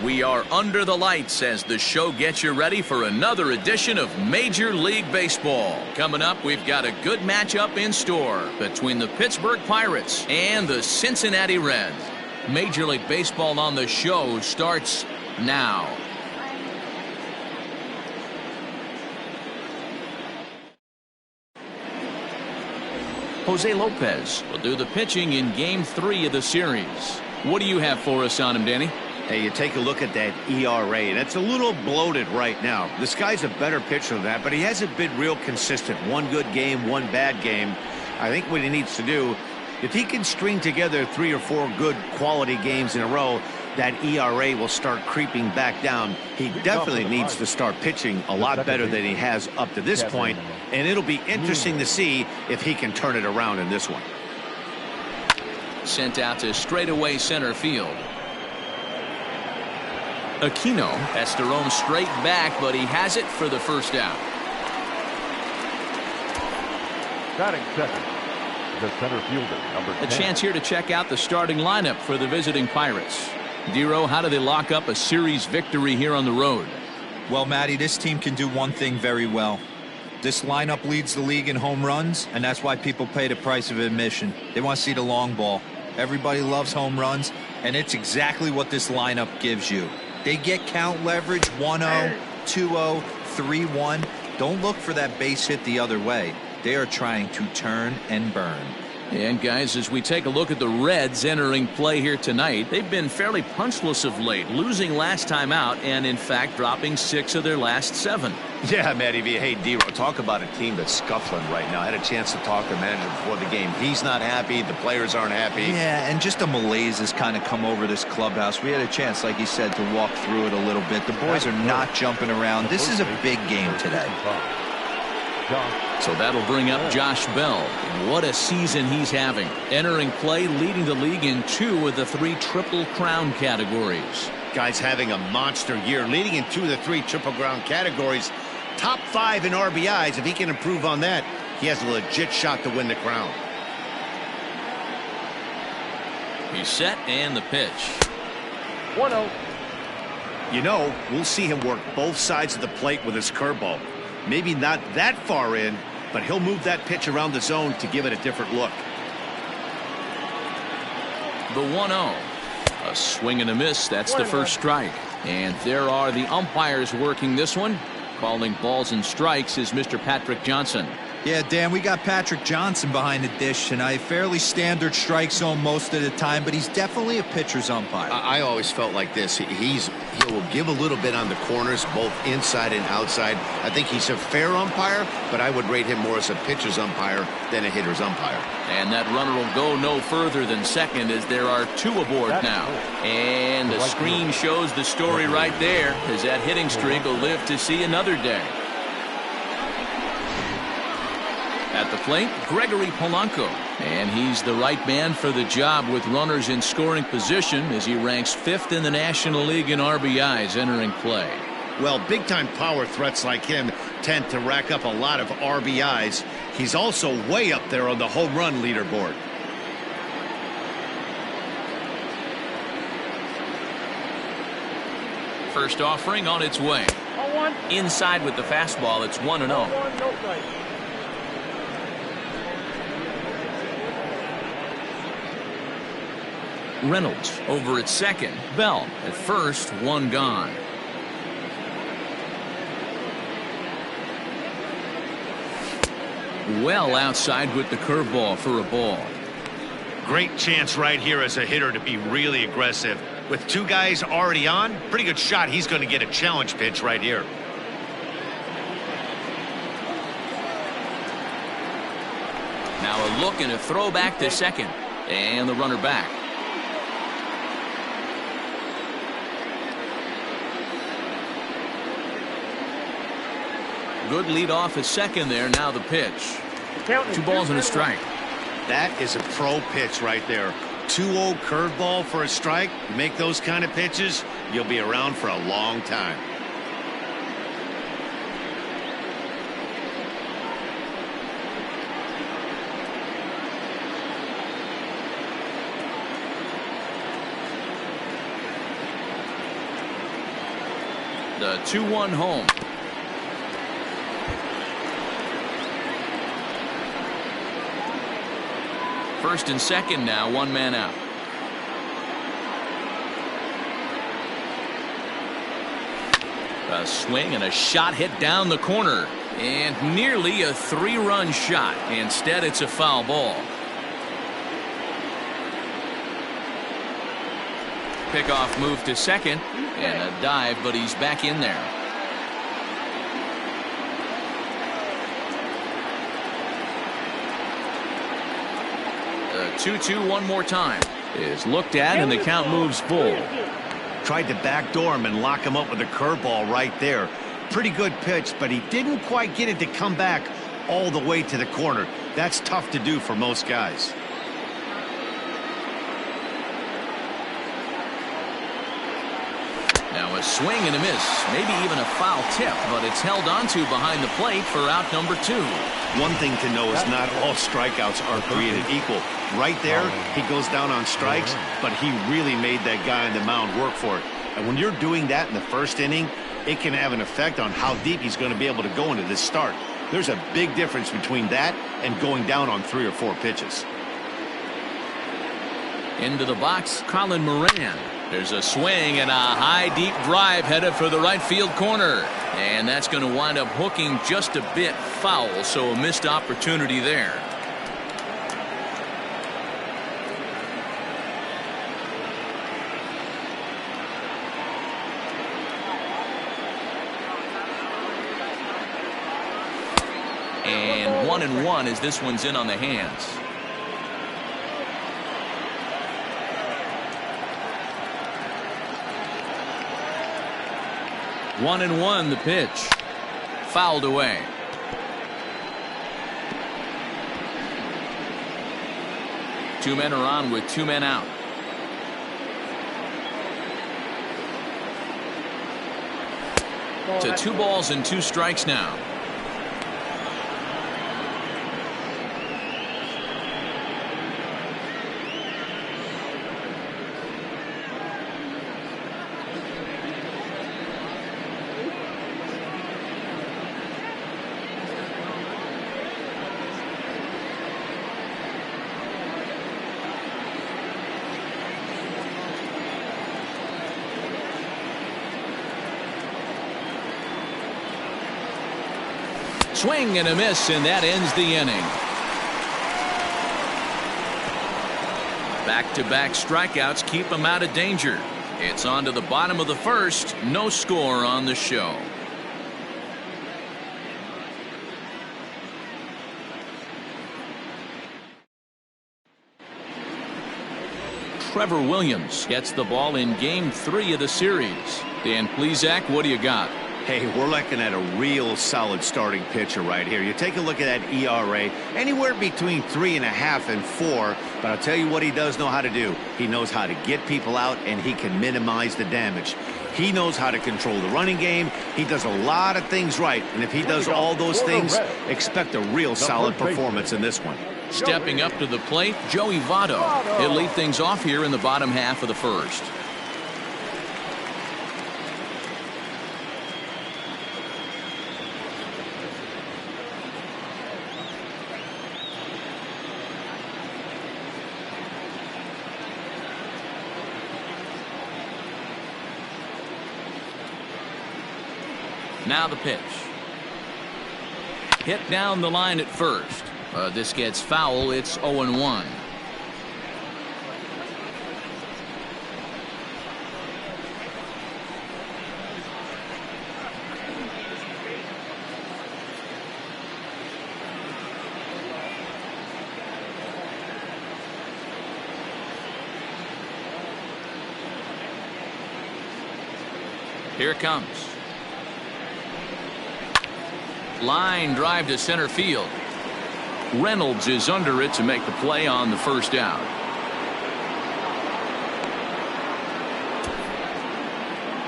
We are under the lights as the show gets you ready for another edition of Major League Baseball. Coming up, we've got a good matchup in store between the Pittsburgh Pirates and the Cincinnati Reds. Major League Baseball on the show starts now. Jose Lopez will do the pitching in Game 3 of the series. What do you have for us on him, Danny? Hey, you take a look at that ERA. That's a little bloated right now. This guy's a better pitcher than that, but he hasn't been real consistent. One good game, one bad game. I think what he needs to do, if he can string together 3 or 4 good quality games in a row, that ERA will start creeping back down. He definitely needs to start pitching a lot better than he has up to this point, and it'll be interesting to see if he can turn it around in this one. Sent out to straightaway center field. Aquino has to roam straight back, but he has it for the first out. Batting second, the center fielder, number 10. A chance here to check out the starting lineup for the visiting Pirates. Dero, how do they lock up a series victory here on the road? Well, Matty, this team can do one thing very well. This lineup leads the league in home runs, and that's why people pay the price of admission. They want to see the long ball. Everybody loves home runs, and it's exactly what this lineup gives you. They get count leverage 1-0, 2-0, 3-1. Don't look for that base hit the other way. They are trying to turn and burn. And guys, as we take a look at the Reds entering play here tonight, they've been fairly punchless of late, losing last time out and in fact dropping 6 of their last 7. Yeah, Matty V. Hey, Dero, talk about a team that's scuffling right now. I had a chance to talk to the manager before the game. He's not happy. The players aren't happy. Yeah, and just a malaise has kind of come over this clubhouse. We had a chance, like you said, to walk through it a little bit. The boys are not jumping around. This is a big game today. So that'll bring up Josh Bell. What a season he's having. Entering play, leading the league in 2 of the 3 Triple Crown categories. Guy's having a monster year, leading in 2 of the 3 Triple Crown categories. Top 5 in RBIs. If he can improve on that, he has a legit shot to win the crown. He's set and the pitch. 1-0. You know, we'll see him work both sides of the plate with his curveball. Maybe not that far in, but he'll move that pitch around the zone to give it a different look. The 1-0. A swing and a miss. That's the first strike. And there are the umpires working this one. Calling balls and strikes is Mr. Patrick Johnson. Yeah, Dan, we got Patrick Johnson behind the dish tonight. Fairly standard strike zone most of the time, but he's definitely a pitcher's umpire. I always felt like this. He will give a little bit on the corners, both inside and outside. I think he's a fair umpire, but I would rate him more as a pitcher's umpire than a hitter's umpire. And that runner will go no further than second as there are 2 aboard now. And the screen shows the story right there as that hitting streak will live to see another day. At the plate, Gregory Polanco. And he's the right man for the job with runners in scoring position as he ranks 5th in the National League in RBIs entering play. Well, big-time power threats like him tend to rack up a lot of RBIs. He's also way up there on the home run leaderboard. First offering on its way. Inside with the fastball, it's 1-0. Reynolds over at second. Bell at first, 1 gone. Well outside with the curveball for a ball. Great chance right here as a hitter to be really aggressive. With 2 guys already on, pretty good shot. He's going to get a challenge pitch right here. Now a look and a throw back to second. And the runner back. Good lead off at second there. Now the pitch. 2 balls and a strike. That is a pro pitch right there. 2-0 curveball for a strike. You make those kind of pitches, you'll be around for a long time. The 2-1 home. First and second now, one man out. A swing and a shot hit down the corner. And nearly a 3-run shot. Instead, it's a foul ball. Pickoff move to second. And a dive, but he's back in there. The 2-2 one more time is looked at, and the count moves full. Tried to backdoor him and lock him up with a curveball right there. Pretty good pitch, but he didn't quite get it to come back all the way to the corner. That's tough to do for most guys. Now a swing and a miss, maybe even a foul tip, but it's held onto behind the plate for out number 2. One thing to know is not all strikeouts are created equal. Right there, he goes down on strikes, but he really made that guy on the mound work for it. And when you're doing that in the first inning, it can have an effect on how deep he's going to be able to go into this start. There's a big difference between that and going down on 3 or 4 pitches. Into the box, Colin Moran. There's a swing and a high deep drive headed for the right field corner. And that's going to wind up hooking just a bit foul, so a missed opportunity there. And 1-1 as this one's in on the hands. One and one, the pitch. Fouled away. Two men are on with 2 men out. To 2 balls and 2 strikes now. Swing and a miss, and that ends the inning. Back-to-back strikeouts keep him out of danger. It's on to the bottom of the first. No score on the show. Trevor Williams gets the ball in Game 3 of the series. Dan Plesac, what do you got? Hey, we're looking at a real solid starting pitcher right here. You take a look at that ERA, anywhere between 3.5 and 4. But I'll tell you what he does know how to do. He knows how to get people out, and he can minimize the damage. He knows how to control the running game. He does a lot of things right. And if he does all those things, expect a real solid performance in this one. Stepping up to the plate, Joey Votto. He'll lead things off here in the bottom half of the first. Now the pitch. Hit down the line at first. This gets foul. It's 0-1. Here it comes. Line drive to center field. Reynolds is under it to make the play on the first out.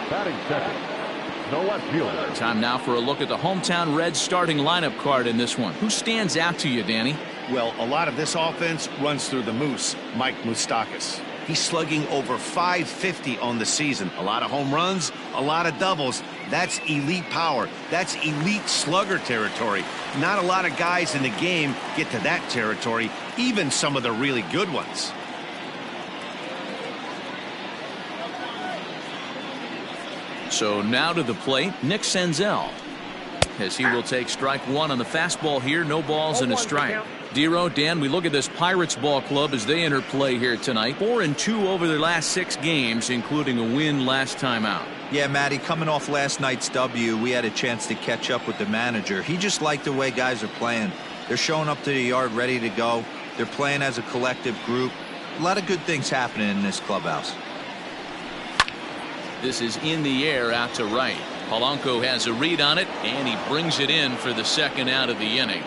Batting second, no left fielder. Time now for a look at the hometown Reds starting lineup card in this one. Who stands out to you, Danny? Well, a lot of this offense runs through the Moose, Mike Moustakas. He's slugging over .550 on the season. A lot of home runs, a lot of doubles. That's elite power. That's elite slugger territory. Not a lot of guys in the game get to that territory, even some of the really good ones. So now to the plate, Nick Senzel, as he will take strike one on the fastball here. No balls and a strike. Dero, Dan, we look at this Pirates ball club as they enter play here tonight. 4-2 over their last 6 games, including a win last time out. Yeah, Matty, coming off last night's W, we had a chance to catch up with the manager. He just liked the way guys are playing. They're showing up to the yard ready to go. They're playing as a collective group. A lot of good things happening in this clubhouse. This is in the air out to right. Polanco has a read on it, and he brings it in for the second out of the inning.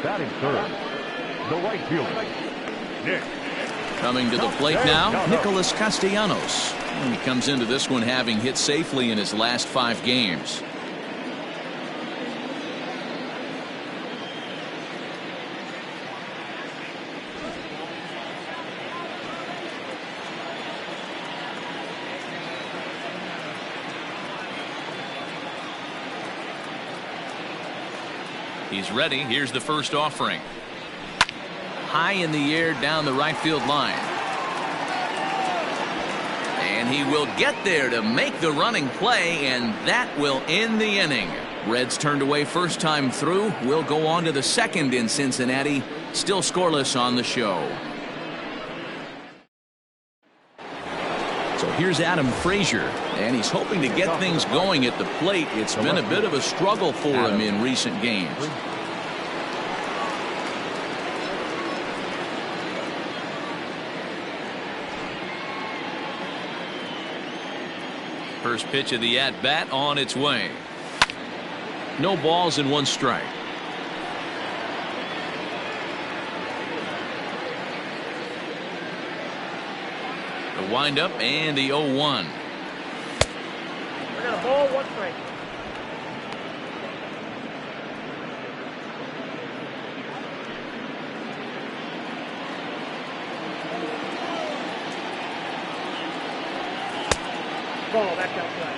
Batting third, the right fielder, Nick. Coming to the plate now, Nicholas Castellanos. And he comes into this one having hit safely in his last 5 games. He's ready. Here's the first offering. High in the air down the right field line. And he will get there to make the running play, and that will end the inning. Reds turned away first time through. Will go on to the second in Cincinnati. Still scoreless on the show. So here's Adam Frazier, and he's hoping to get things going at the plate. It's been a bit of a struggle for him in recent games. First pitch of the at-bat on its way. No balls and 1 strike. The windup and the 0-1. We're gonna ball 1 strike. Ball back outside.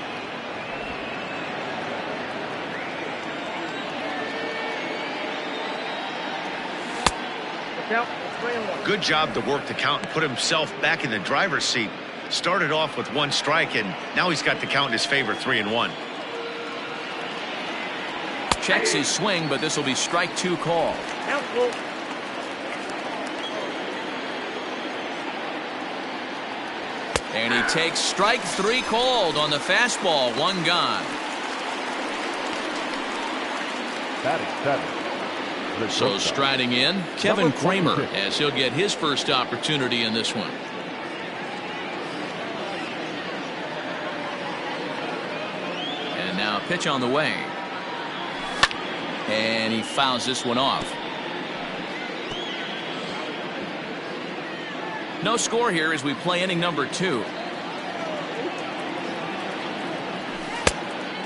Look out. Good job to work the count and put himself back in the driver's seat. Started off with 1 strike, and now he's got the count in his favor, 3-1. Checks his swing, but this will be strike 2 call. And he takes strike 3 called on the fastball. 1 gone. Batting 7. So striding in, Kevin Kramer, as he'll get his first opportunity in this one. And now a pitch on the way. And he fouls this one off. No score here as we play inning number 2.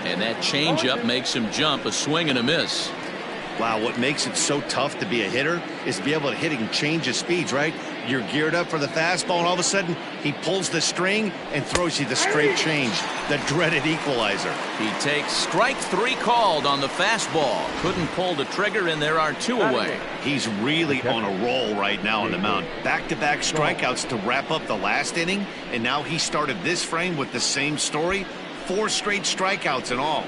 And that changeup makes him jump. A swing and a miss. Wow, what makes it so tough to be a hitter is to be able to hit and change his speeds, right? You're geared up for the fastball, and all of a sudden, he pulls the string and throws you the straight change, the dreaded equalizer. He takes strike 3 called on the fastball. Couldn't pull the trigger, and there are 2 away. He's really on a roll right now on the mound. Back-to-back strikeouts to wrap up the last inning, and now he started this frame with the same story. 4 straight strikeouts in all.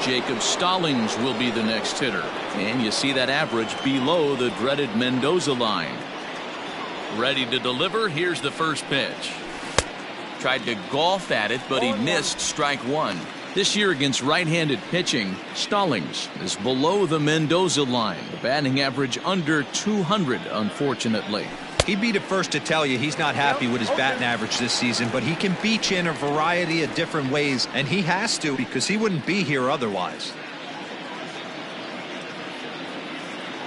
Jacob Stallings will be the next hitter. And you see that average below the dreaded Mendoza line. Ready to deliver. Here's the first pitch. Tried to golf at it, but he missed strike 1. This year against right-handed pitching, Stallings is below the Mendoza line. The batting average under 200, unfortunately. He'd be the first to tell you he's not happy with his batting average this season, but he can beat you in a variety of different ways, and he has to because he wouldn't be here otherwise.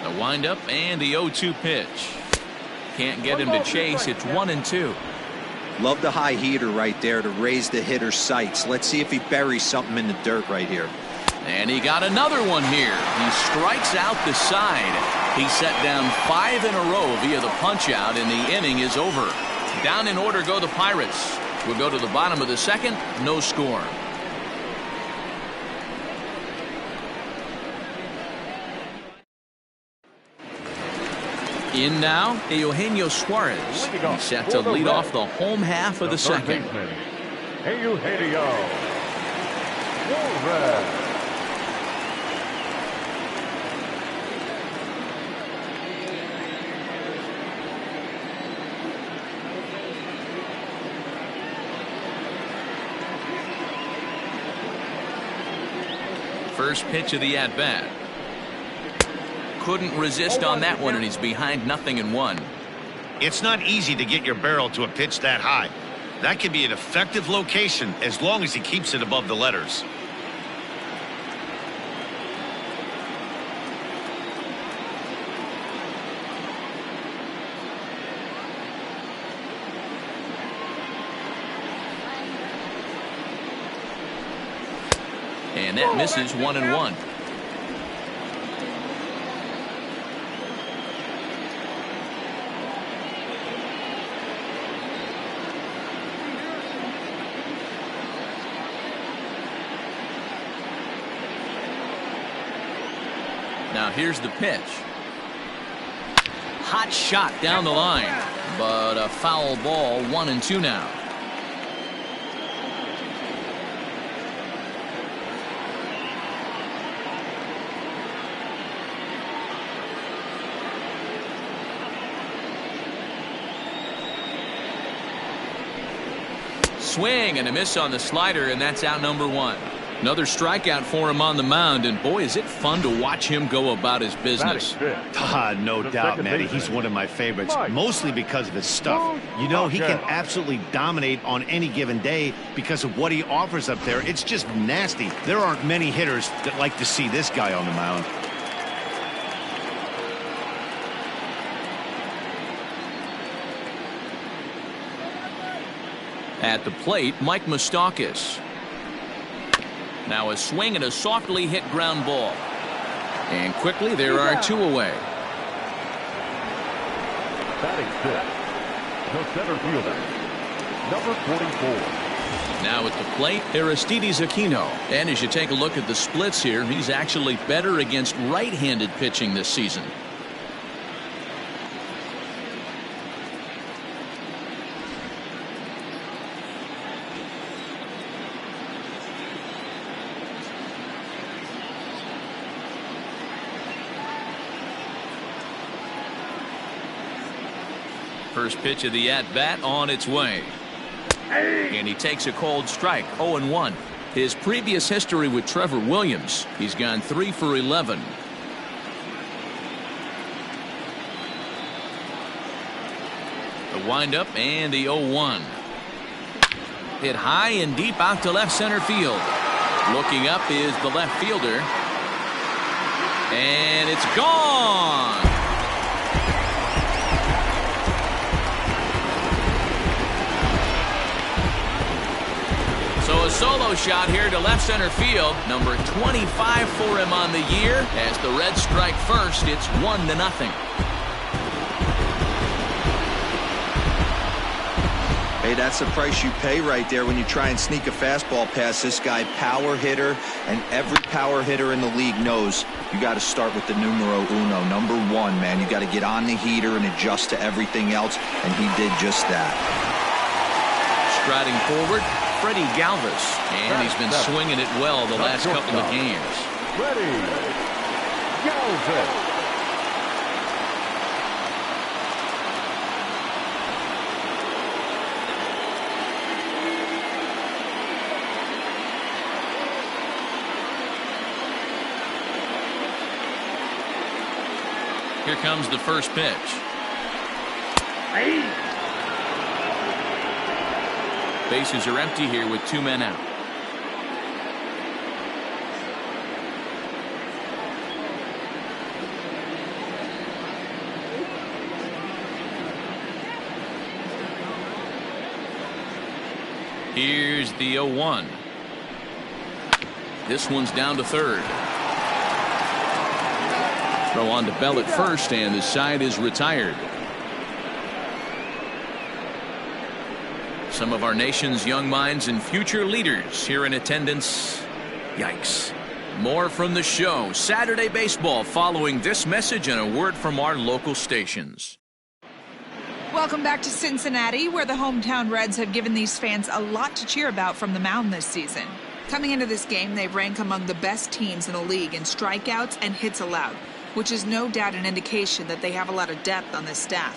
The windup and the 0-2 pitch. Can't get him to chase. It's 1-2. Love the high heater right there to raise the hitter's sights. Let's see if he buries something in the dirt right here. And he got another one here. He strikes out the side. He set down 5 in a row via the punch out, and the inning is over. Down in order go the Pirates. We'll go to the bottom of the second. No score. In now, Eugenio Suarez. He's set to lead off the home half of the second. Eugenio Suarez. First pitch of the at-bat. Couldn't resist on that one, and he's behind 0-1. It's not easy to get your barrel to a pitch that high. That can be an effective location as long as he keeps it above the letters. And that misses 1-1. Now here's the pitch. Hot shot down the line, but a foul ball. 1-2 now. Swing and a miss on the slider, and that's out number 1. Another strikeout for him on the mound, and boy, is it fun to watch him go about his business. No doubt, Matty. He's one of my favorites, mostly because of his stuff. You know, he can absolutely dominate on any given day because of what he offers up there. It's just nasty. There aren't many hitters that like to see this guy on the mound. At the plate, Mike Moustakas. Now a swing and a softly hit ground ball. And quickly there are 2 away. Batting fifth, the center fielder, number 44. Now at the plate, Aristides Aquino. And as you take a look at the splits here, he's actually better against right-handed pitching this season. First pitch of the at-bat on its way. And he takes a cold strike. 0-1. His previous history with Trevor Williams, he's gone 3 for 11. The windup and the 0-1. Hit high and deep out to left center field. Looking up is the left fielder. And it's gone. So a solo shot here to left center field. Number 25 for him on the year. As the Reds strike first, it's 1-0. Hey, that's the price you pay right there when you try and sneak a fastball past this guy. Power hitter, and every power hitter in the league knows you got to start with the numero uno, number 1, man. You got to get on the heater and adjust to everything else, and he did just that. Striding forward, Freddie Galvis, and he's been swinging it well the last couple of games. Freddie Galvis. Here comes the first pitch. Bases are empty here with 2 men out. Here's the 0-1. This one's down to third. Throw on to Bell at first, and the side is retired. Some of our nation's young minds and future leaders here in attendance. Yikes. More from the show. Saturday Baseball following this message and a word from our local stations. Welcome back to Cincinnati, where the hometown Reds have given these fans a lot to cheer about from the mound this season. Coming into this game, they rank among the best teams in the league in strikeouts and hits allowed, which is no doubt an indication that they have a lot of depth on this staff.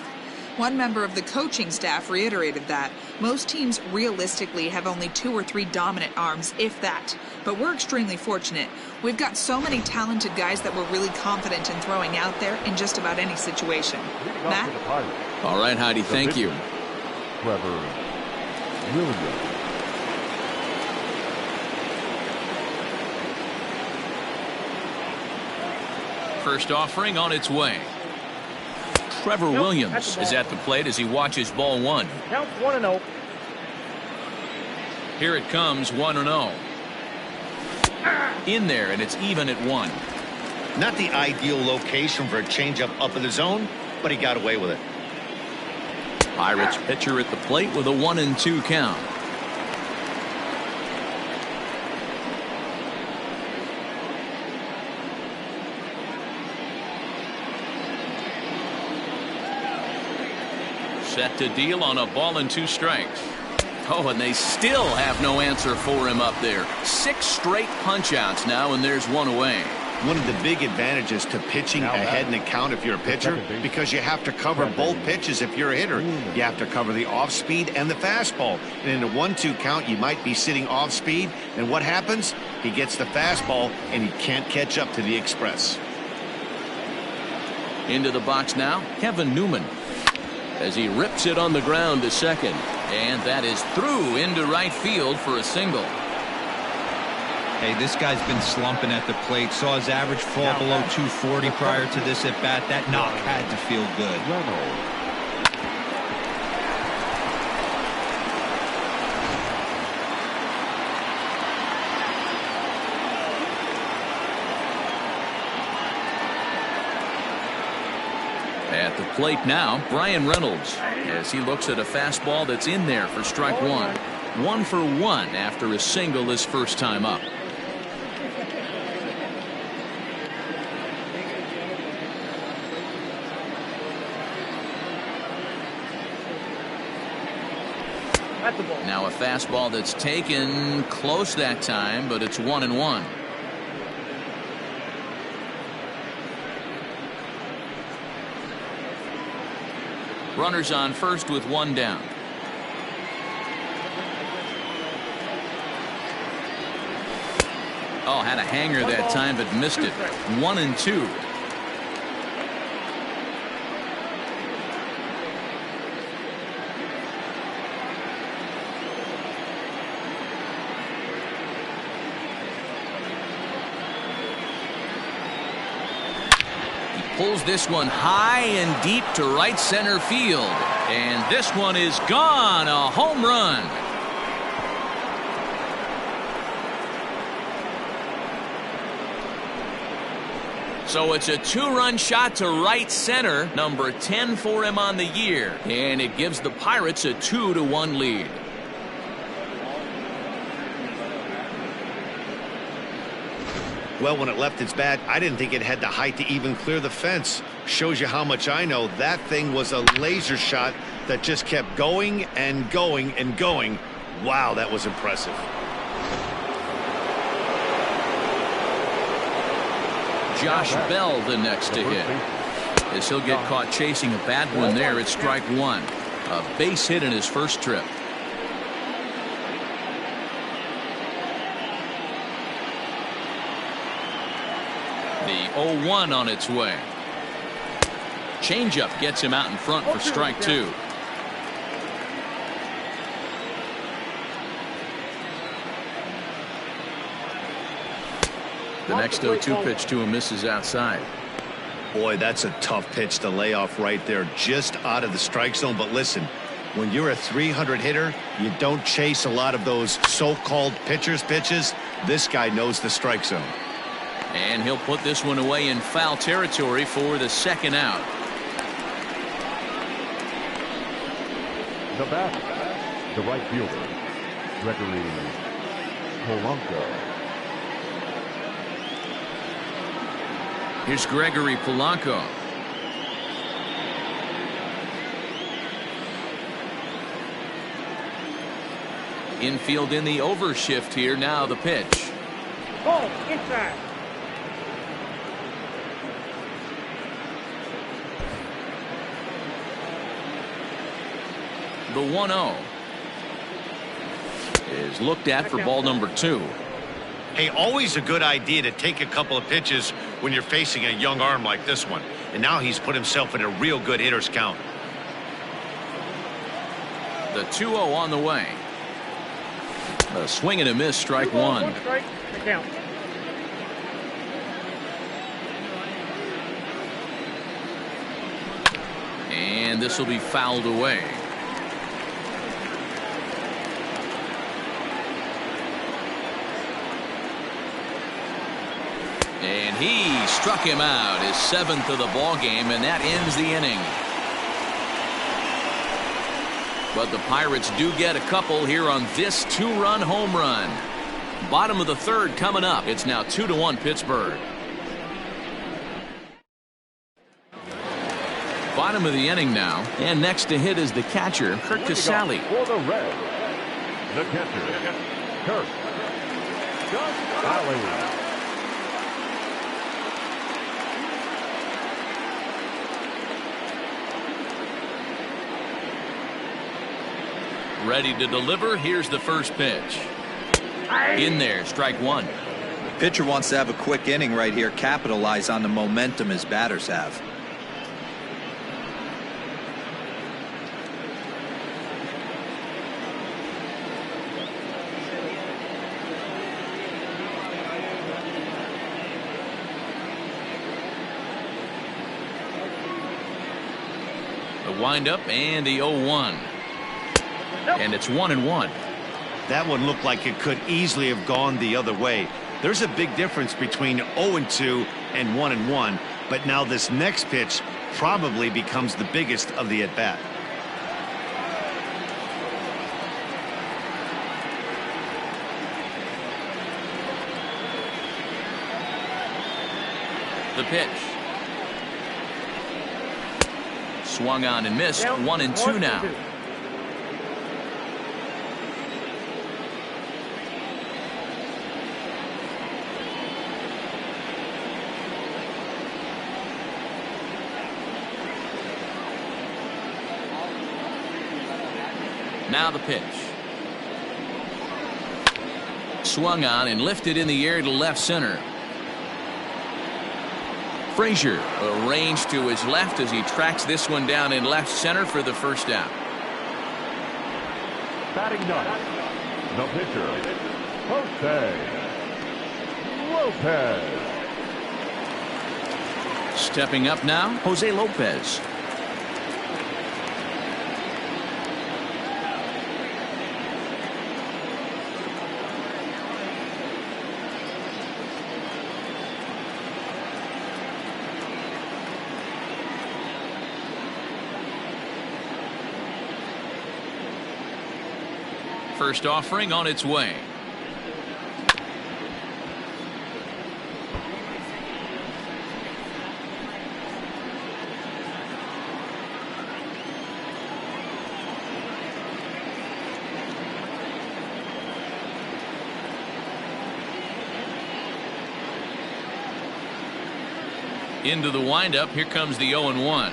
One member of the coaching staff reiterated that most teams realistically have only 2 or 3 dominant arms, if that. But we're extremely fortunate. We've got so many talented guys that we're really confident in throwing out there in just about any situation. Matt? All right, Heidi, thank you. Trevor Williams. First offering on its way. Trevor Williams is at the plate as he watches ball 1. Count 1-0. Here it comes, 1-0. In there, and it's even at 1. Not the ideal location for a changeup up in the zone, but he got away with it. Pirates pitcher at the plate with a 1-2 count. Set to deal on a ball and 2 strikes. Oh, and they still have no answer for him up there. 6 straight punch outs now, and there's 1 away. One of the big advantages to pitching ahead in the count if you're a pitcher, because you have to cover both pitches if you're a hitter. You have to cover the off speed and the fastball. And in a 1-2 count, you might be sitting off speed, and what happens? He gets the fastball, and he can't catch up to the express. Into the box now, Kevin Newman, as he rips it on the ground to second. And that is through into right field for a single. Hey, this guy's been slumping at the plate. Saw his average fall below 240 prior to this at bat. That knock had to feel good. At the plate now, Brian Reynolds, as he looks at a fastball that's in there for strike 1. 1 for 1 after a single his first time up. Now a fastball that's taken close that time, but it's 1-1. Runners on first with 1 down. Oh, had a hanger that time, but missed it. 1-2. Pulls this one high and deep to right center field. And this one is gone. A home run. So it's a 2-run shot to right center. Number 10 for him on the year. And it gives the Pirates a 2-1 lead. Well, when it left its bat, I didn't think it had the height to even clear the fence. Shows you how much I know. That thing was a laser shot that just kept going and going and going. Wow, that was impressive. Josh Bell the next to hit, as he'll get caught chasing a bad one there at strike 1. A base hit in his first trip. The 0-1 on its way. Changeup gets him out in front for strike two. The next 0-2 pitch to him misses outside. Boy, that's a tough pitch to lay off right there, just out of the strike zone. But listen, when you're a 300 hitter, you don't chase a lot of those so-called pitcher's pitches. This guy knows the strike zone. And he'll put this one away in foul territory for the second out. The bat, the right fielder, Gregory Polanco. Here's Gregory Polanco. Infield in the overshift here. Now the pitch. Ball inside. The 1-0 is looked at for ball number 2. Hey, always a good idea to take a couple of pitches when you're facing a young arm like this one. And now he's put himself in a real good hitter's count. The 2-0 on the way. A swing and a miss, strike 2 balls, one. 1 strike, the count. And this will be fouled away. And he struck him out, his 7th of the ball game, and that ends the inning. But the Pirates do get a couple here on this 2-run home run. Bottom of the 3rd coming up. It's now 2-1 Pittsburgh. Bottom of the inning now, and next to hit is the catcher, Curt Casali. For the Reds, the catcher, Curt Casali. Ready to deliver. Here's the first pitch. In there, strike one. Pitcher wants to have a quick inning right here, capitalize on the momentum his batters have. The windup and the 0-1. And it's 1-1. That one looked like it could easily have gone the other way. There's a big difference between 0-2 and 1-1, but now this next pitch probably becomes the biggest of the at-bat. The pitch. Swung on and missed. 1-2 now. Now the pitch. Swung on and lifted in the air to left center. Frazier arranged to his left as he tracks this one down in left center for the first out. Batting ninth, the pitcher, Jose Lopez. Stepping up now, Jose Lopez. First offering on its way. Into the windup. Here comes the 0-1.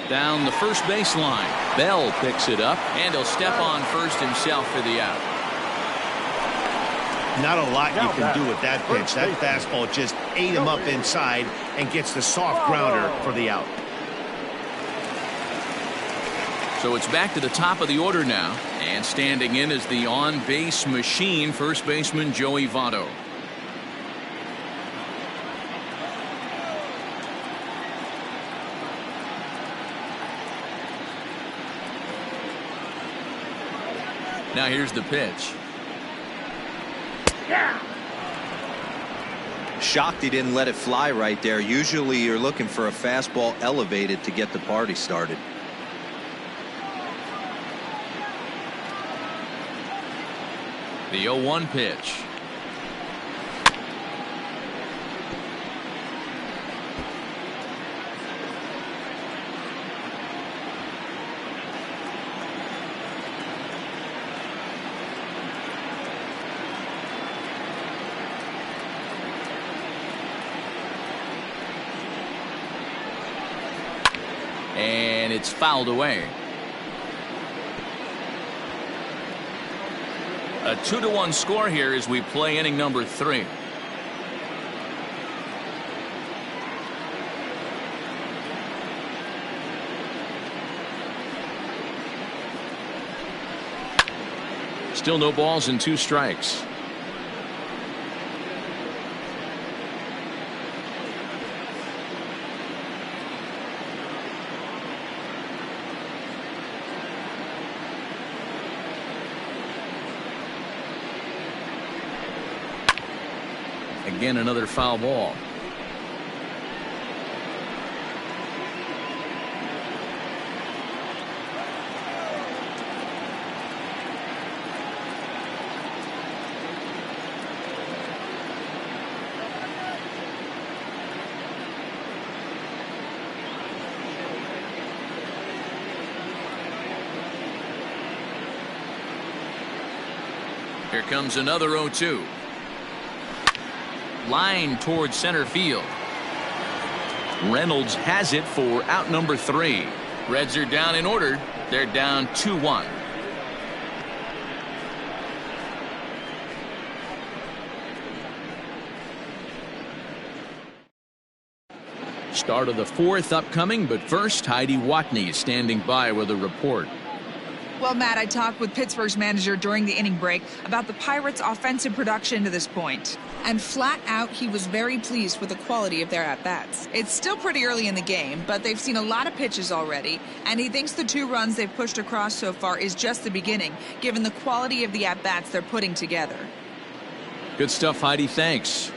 Down the first baseline. Bell picks it up, and he'll step on first himself for the out. Not a lot you can do with that pitch. That fastball just ate him up inside and gets the soft grounder for the out. So it's back to the top of the order now. And standing in is the on-base machine, first baseman Joey Votto. Now here's the pitch. Shocked he didn't let it fly right there. Usually you're looking for a fastball elevated to get the party started. The 0-1 pitch. And it's fouled away. A 2-1 score here as we play inning number 3. Still no balls and 2 strikes. Again, another foul ball. Here comes another 0-2. Line towards center field. Reynolds has it for out number 3. Reds are down in order. They're down 2-1. Start of the 4th upcoming, but first Heidi Watney standing by with a report. Well, Matt, I talked with Pittsburgh's manager during the inning break about the Pirates' offensive production to this point. And flat out, he was very pleased with the quality of their at-bats. It's still pretty early in the game, but they've seen a lot of pitches already, and he thinks the 2 runs they've pushed across so far is just the beginning, given the quality of the at-bats they're putting together. Good stuff, Heidi. Thanks.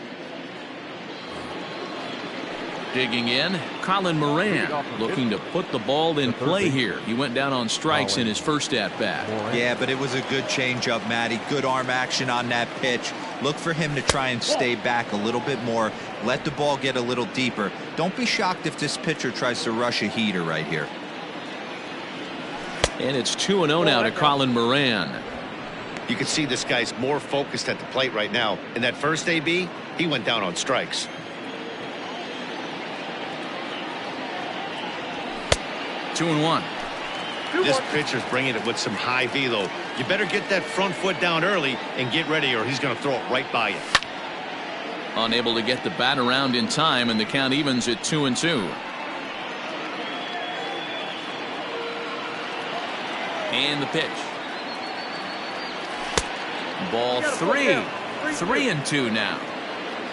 Digging in, Colin Moran looking to put the ball in play here. He went down on strikes in his first at-bat. Yeah, but it was a good changeup, Matty. Good arm action on that pitch. Look for him to try and stay back a little bit more. Let the ball get a little deeper. Don't be shocked if this pitcher tries to rush a heater right here. And it's 2-0 now to Colin Moran. You can see this guy's more focused at the plate right now. In that first AB, he went down on strikes. 2-1. This pitcher's bringing it with some high velo. You better get that front foot down early and get ready, or he's going to throw it right by you. Unable to get the bat around in time, and the count evens at 2-2. And the pitch. Ball 3. 3-2 now.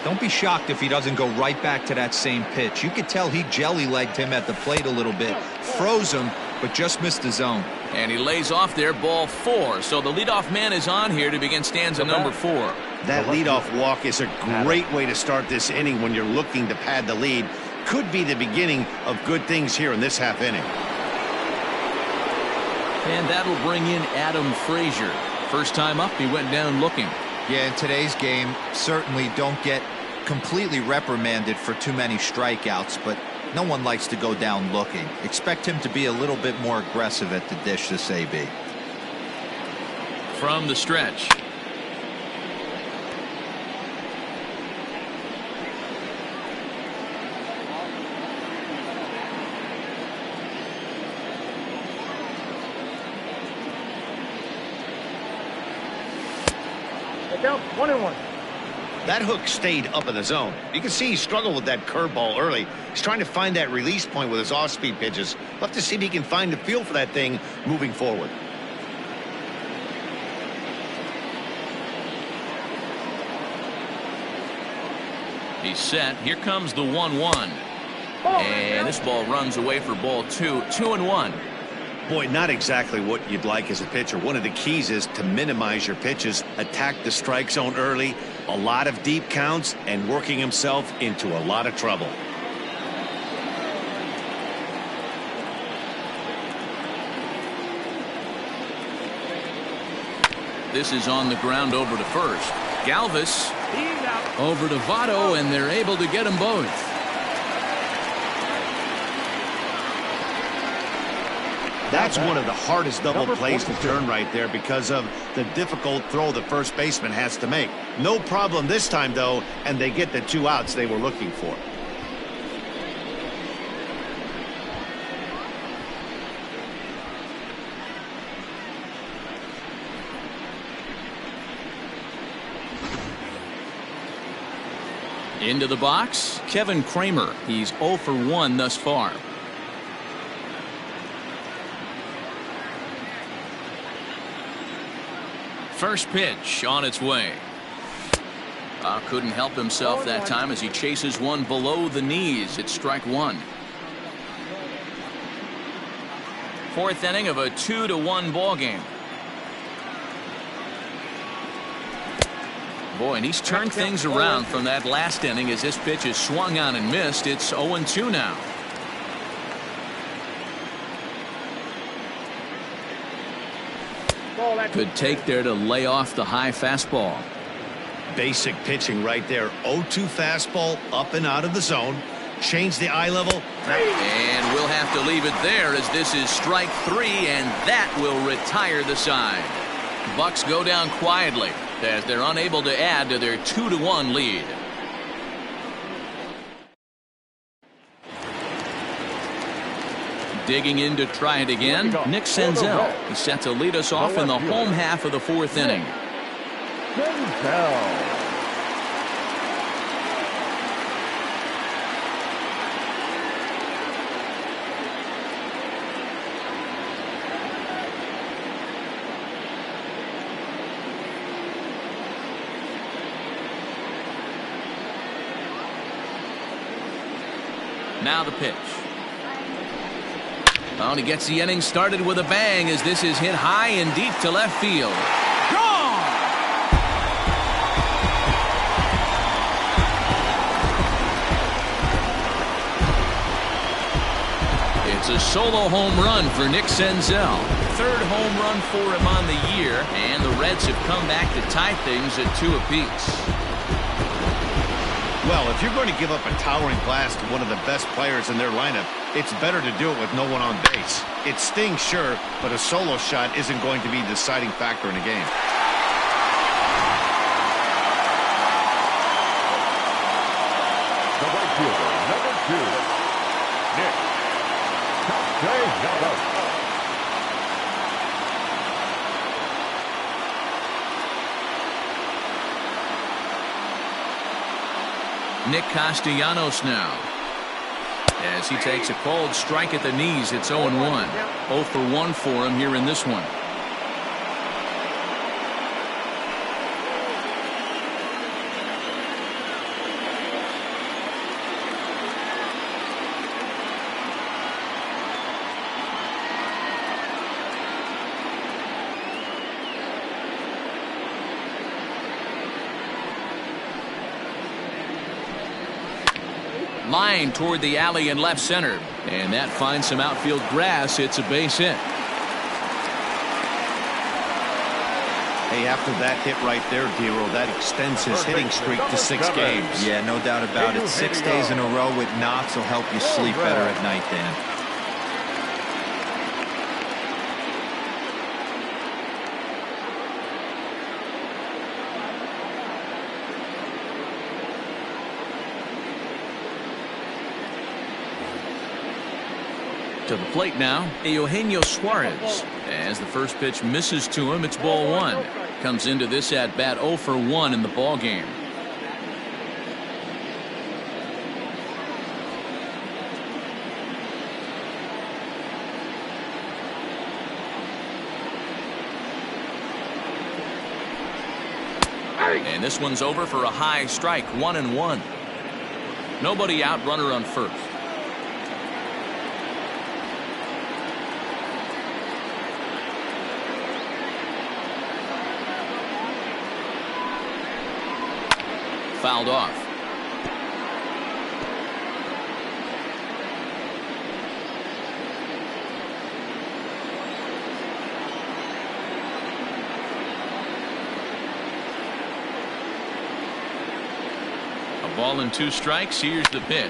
Don't be shocked if he doesn't go right back to that same pitch. You could tell he jelly-legged him at the plate a little bit. Froze him, but just missed the zone. And he lays off there, ball 4. So the leadoff man is on here to begin stanza number 4. That leadoff walk is a great way to start this inning when you're looking to pad the lead. Could be the beginning of good things here in this half inning. And that'll bring in Adam Frazier. First time up, he went down looking. Yeah, in today's game, certainly don't get completely reprimanded for too many strikeouts, but no one likes to go down looking. Expect him to be a little bit more aggressive at the dish this AB. From the stretch. The count 1-1. That hook stayed up in the zone. You can see he struggled with that curveball early. He's trying to find that release point with his off-speed pitches. We'll have to see if he can find the feel for that thing moving forward. He's set. Here comes the 1-1. And this ball runs away for ball 2. 2-1. Boy, not exactly what you'd like as a pitcher. One of the keys is to minimize your pitches, attack the strike zone early, a lot of deep counts, and working himself into a lot of trouble. This is on the ground over to first. Galvis over to Votto, and they're able to get them both. That's one of the hardest double plays to turn right there because of the difficult throw the first baseman has to make. No problem this time, though, and they get the 2 outs they were looking for. Into the box, Kevin Kramer. He's 0 for 1 thus far. First pitch on its way. Couldn't help himself that time as he chases one below the knees. It's strike 1. Fourth inning of a 2-1 ball game. Boy, and he's turned things around from that last inning as this pitch is swung on and missed. It's 0-2 now. Good take there to lay off the high fastball. Basic pitching right there. 0-2 fastball up and out of the zone. Change the eye level. And we'll have to leave it there as this is strike 3, and that will retire the side. Bucks go down quietly as they're unable to add to their 2-1 lead. Digging in to try it again, Nick Senzel. He's set to lead us off in the home half of the 4th inning. Now the pitch. Well, and he gets the inning started with a bang as this is hit high and deep to left field. Gone! It's a solo home run for Nick Senzel. 3rd home run for him on the year, and the Reds have come back to tie things at 2 apiece. Well, if you're going to give up a towering blast to one of the best players in their lineup, it's better to do it with no one on base. It stings, sure, but a solo shot isn't going to be the deciding factor in a game. The right fielder, number 2, Nick Castellanos. Nick Castellanos now. As he takes a cold strike at the knees, it's 0-1. 0 for 1 for him here in this one. Line toward the alley in left center, and that finds some outfield grass. It's a base hit. Hey, after that hit right there, Dero, that extends his hitting streak to 6 games. Yeah, no doubt about it. 6 days in a row with knocks will help you sleep better at night, Dan. To the plate now, Eugenio Suarez. As the first pitch misses to him, it's ball one. Comes into this at bat 0 for 1 in the ball game. And this one's over for a high strike, 1-1. Nobody out, runner on first. Fouled off. A ball and 2 strikes. Here's the pitch.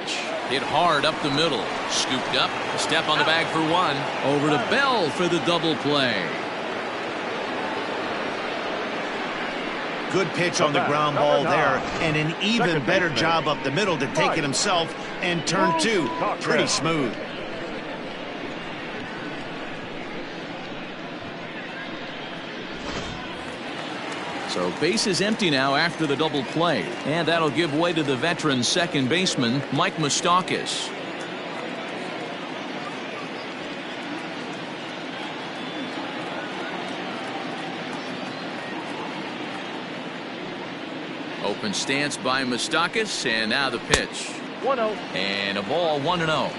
Hit hard up the middle. Scooped up. A step on the bag for 1. Over to Bell for the double play. Good pitch on the ground ball there, and an even better job up the middle to take it himself and turn 2. Pretty smooth. So base is empty now after the double play, and that'll give way to the veteran second baseman Mike Moustakas. Open stance by Moustakas, and now the pitch. 1-0. And a ball, 1-0.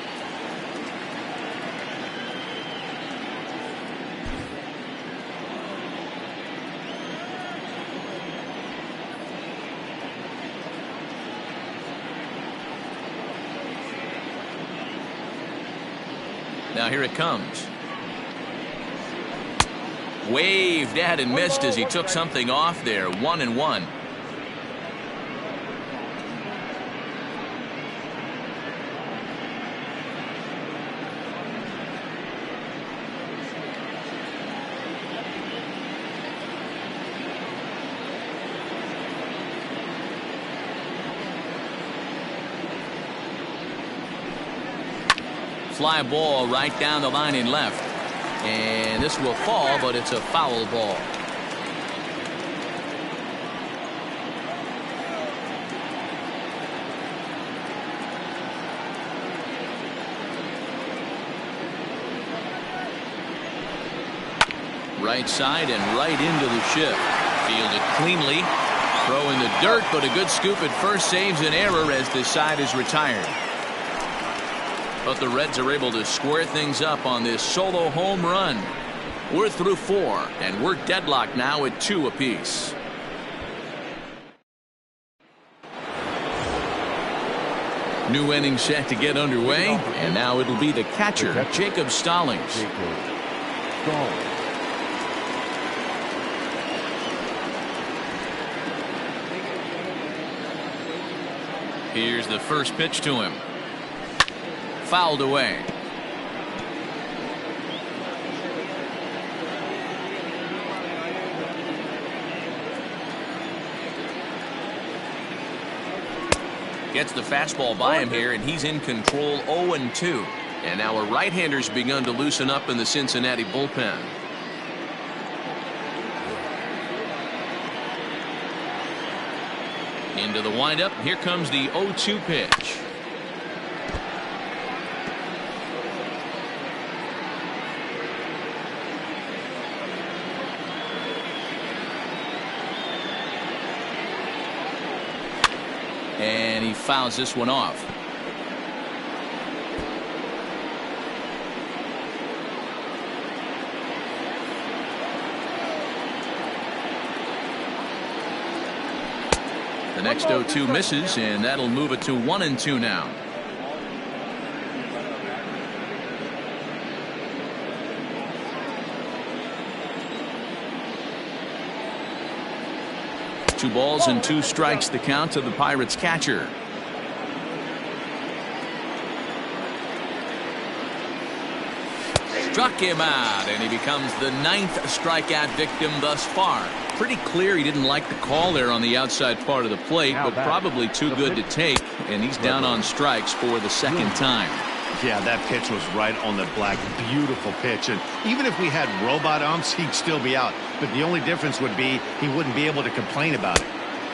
Now here it comes. Waved at and missed as he took something off there. 1-1. Fly ball right down the line in left. And this will fall, but it's a foul ball. Right side and right into the shift. Fielded cleanly. Throw in the dirt, but a good scoop at first saves an error as this side is retired. But the Reds are able to square things up on this solo home run. We're through 4, and we're deadlocked now at 2 apiece. New inning set to get underway, and now it'll be the catcher, Jacob Stallings. Here's the first pitch to him. Fouled away. Gets the fastball by him here, and he's in control. 0-2. And now a right-hander's begun to loosen up in the Cincinnati bullpen. Into the windup. Here comes the 0-2 pitch. And he fouls this one off. The next 0-2 misses, and that'll move it to 1-2 now. Two balls and 2 strikes the count to the Pirates catcher. Struck him out, and he becomes the 9th strikeout victim thus far. Pretty clear he didn't like the call there on the outside part of the plate, but probably too good to take, and he's down on strikes for the 2nd time. Yeah, that pitch was right on the black. Beautiful pitch. And even if we had robot umps, he'd still be out. But the only difference would be he wouldn't be able to complain about it.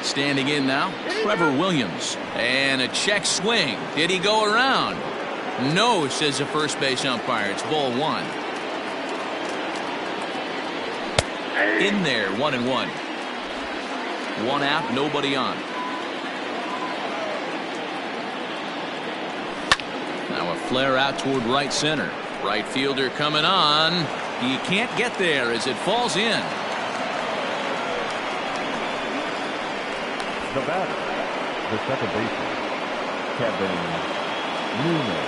Standing in now, Trevor Williams. And a check swing. Did he go around? No, says the first base umpire. It's ball 1. In there, 1-1. 1 out, nobody on. Now a flare out toward right center. Right fielder coming on. He can't get there as it falls in. The batter, the second baseman, Kevin Newman.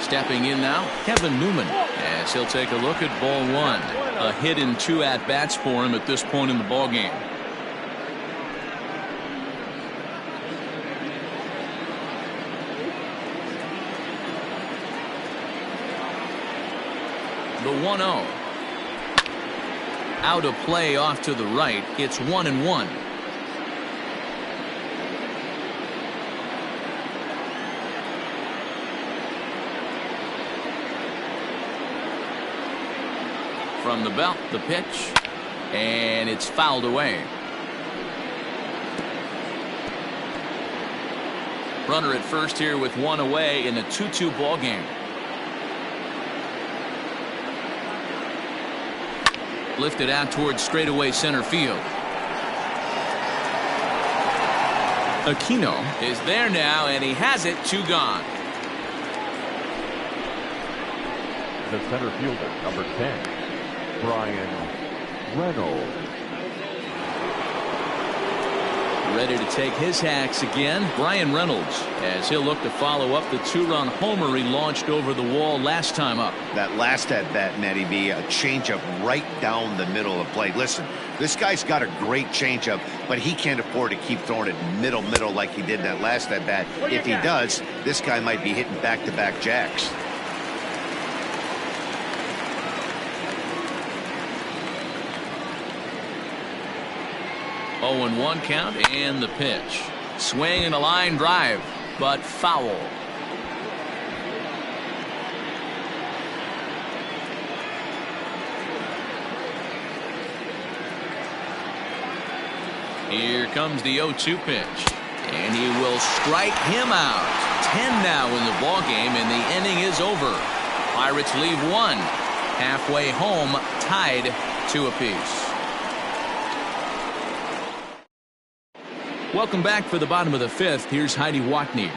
Stepping in now, Kevin Newman, as he'll take a look at ball 1. A hit in 2 at-bats for him at this point in the ballgame. The 1-0. Out of play off to the right. It's 1-1. From the belt, the pitch, and it's fouled away. Runner at first here with 1 away in a 2-2 ball game. Lifted out towards straightaway center field. Aquino is there now, and he has it. 2 gone. The center fielder, number 10, Brian Reynolds. Ready to take his hacks again, Brian Reynolds, as he'll look to follow up the 2-run homer he launched over the wall last time up. That last at-bat, Matty B, a changeup right down the middle of the plate. Listen, this guy's got a great changeup, but he can't afford to keep throwing it middle like he did that last at-bat. If he does, this guy might be hitting back-to-back jacks. Oh, 1 count, and the pitch. Swing and a line drive, but foul. Here comes the 0-2 pitch, and he will strike him out. 10 now in the ballgame, and the inning is over. Pirates leave 1. Halfway home, tied 2 apiece. Welcome back for the bottom of the 5th. Here's Heidi Watney.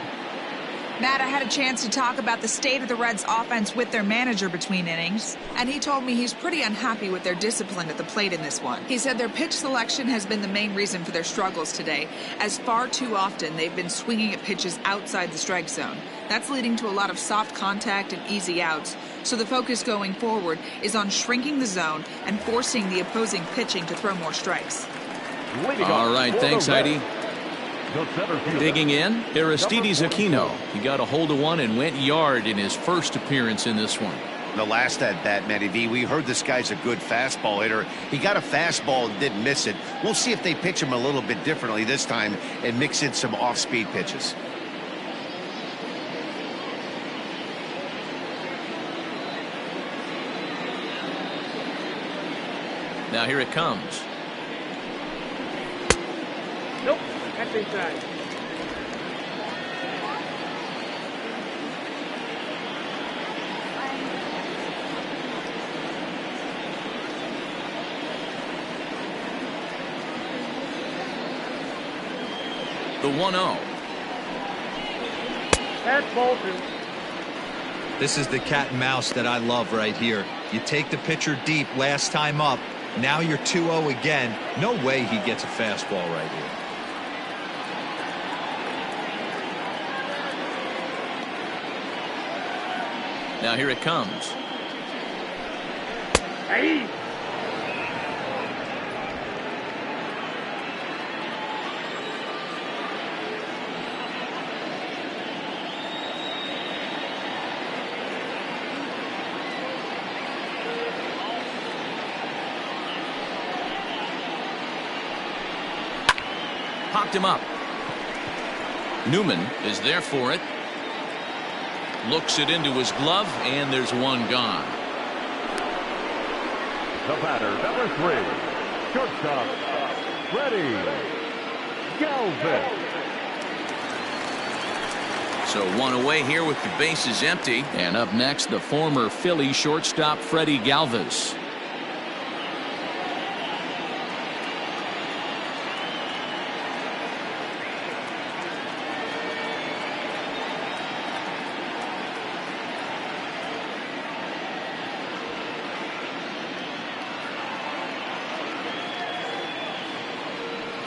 Matt, I had a chance to talk about the state of the Reds offense with their manager between innings, and he told me he's pretty unhappy with their discipline at the plate in this one. He said their pitch selection has been the main reason for their struggles today, as far too often they've been swinging at pitches outside the strike zone. That's leading to a lot of soft contact and easy outs, so the focus going forward is on shrinking the zone and forcing the opposing pitching to throw more strikes. All right, thanks, Heidi. Digging in, Aristides Aquino. He got a hold of one and went yard in his first appearance in this one. The last at-bat, Matty V, we heard this guy's a good fastball hitter. He got a fastball and didn't miss it. We'll see if they pitch him a little bit differently this time and mix in some off-speed pitches. Now here it comes. Nope, that's inside. The 1-0. That's Bolton. This is the cat and mouse that I love right here. You take the pitcher deep last time up. Now you're 2-0 again. No way he gets a fastball right here. Now here it comes. Hey. popped him up. Newman is there for it. Looks it into his glove, and there's one gone. The batter, number 3, shortstop, Freddie Galvis. So one away here with the bases empty. And up next, the former Philly shortstop, Freddie Galvis.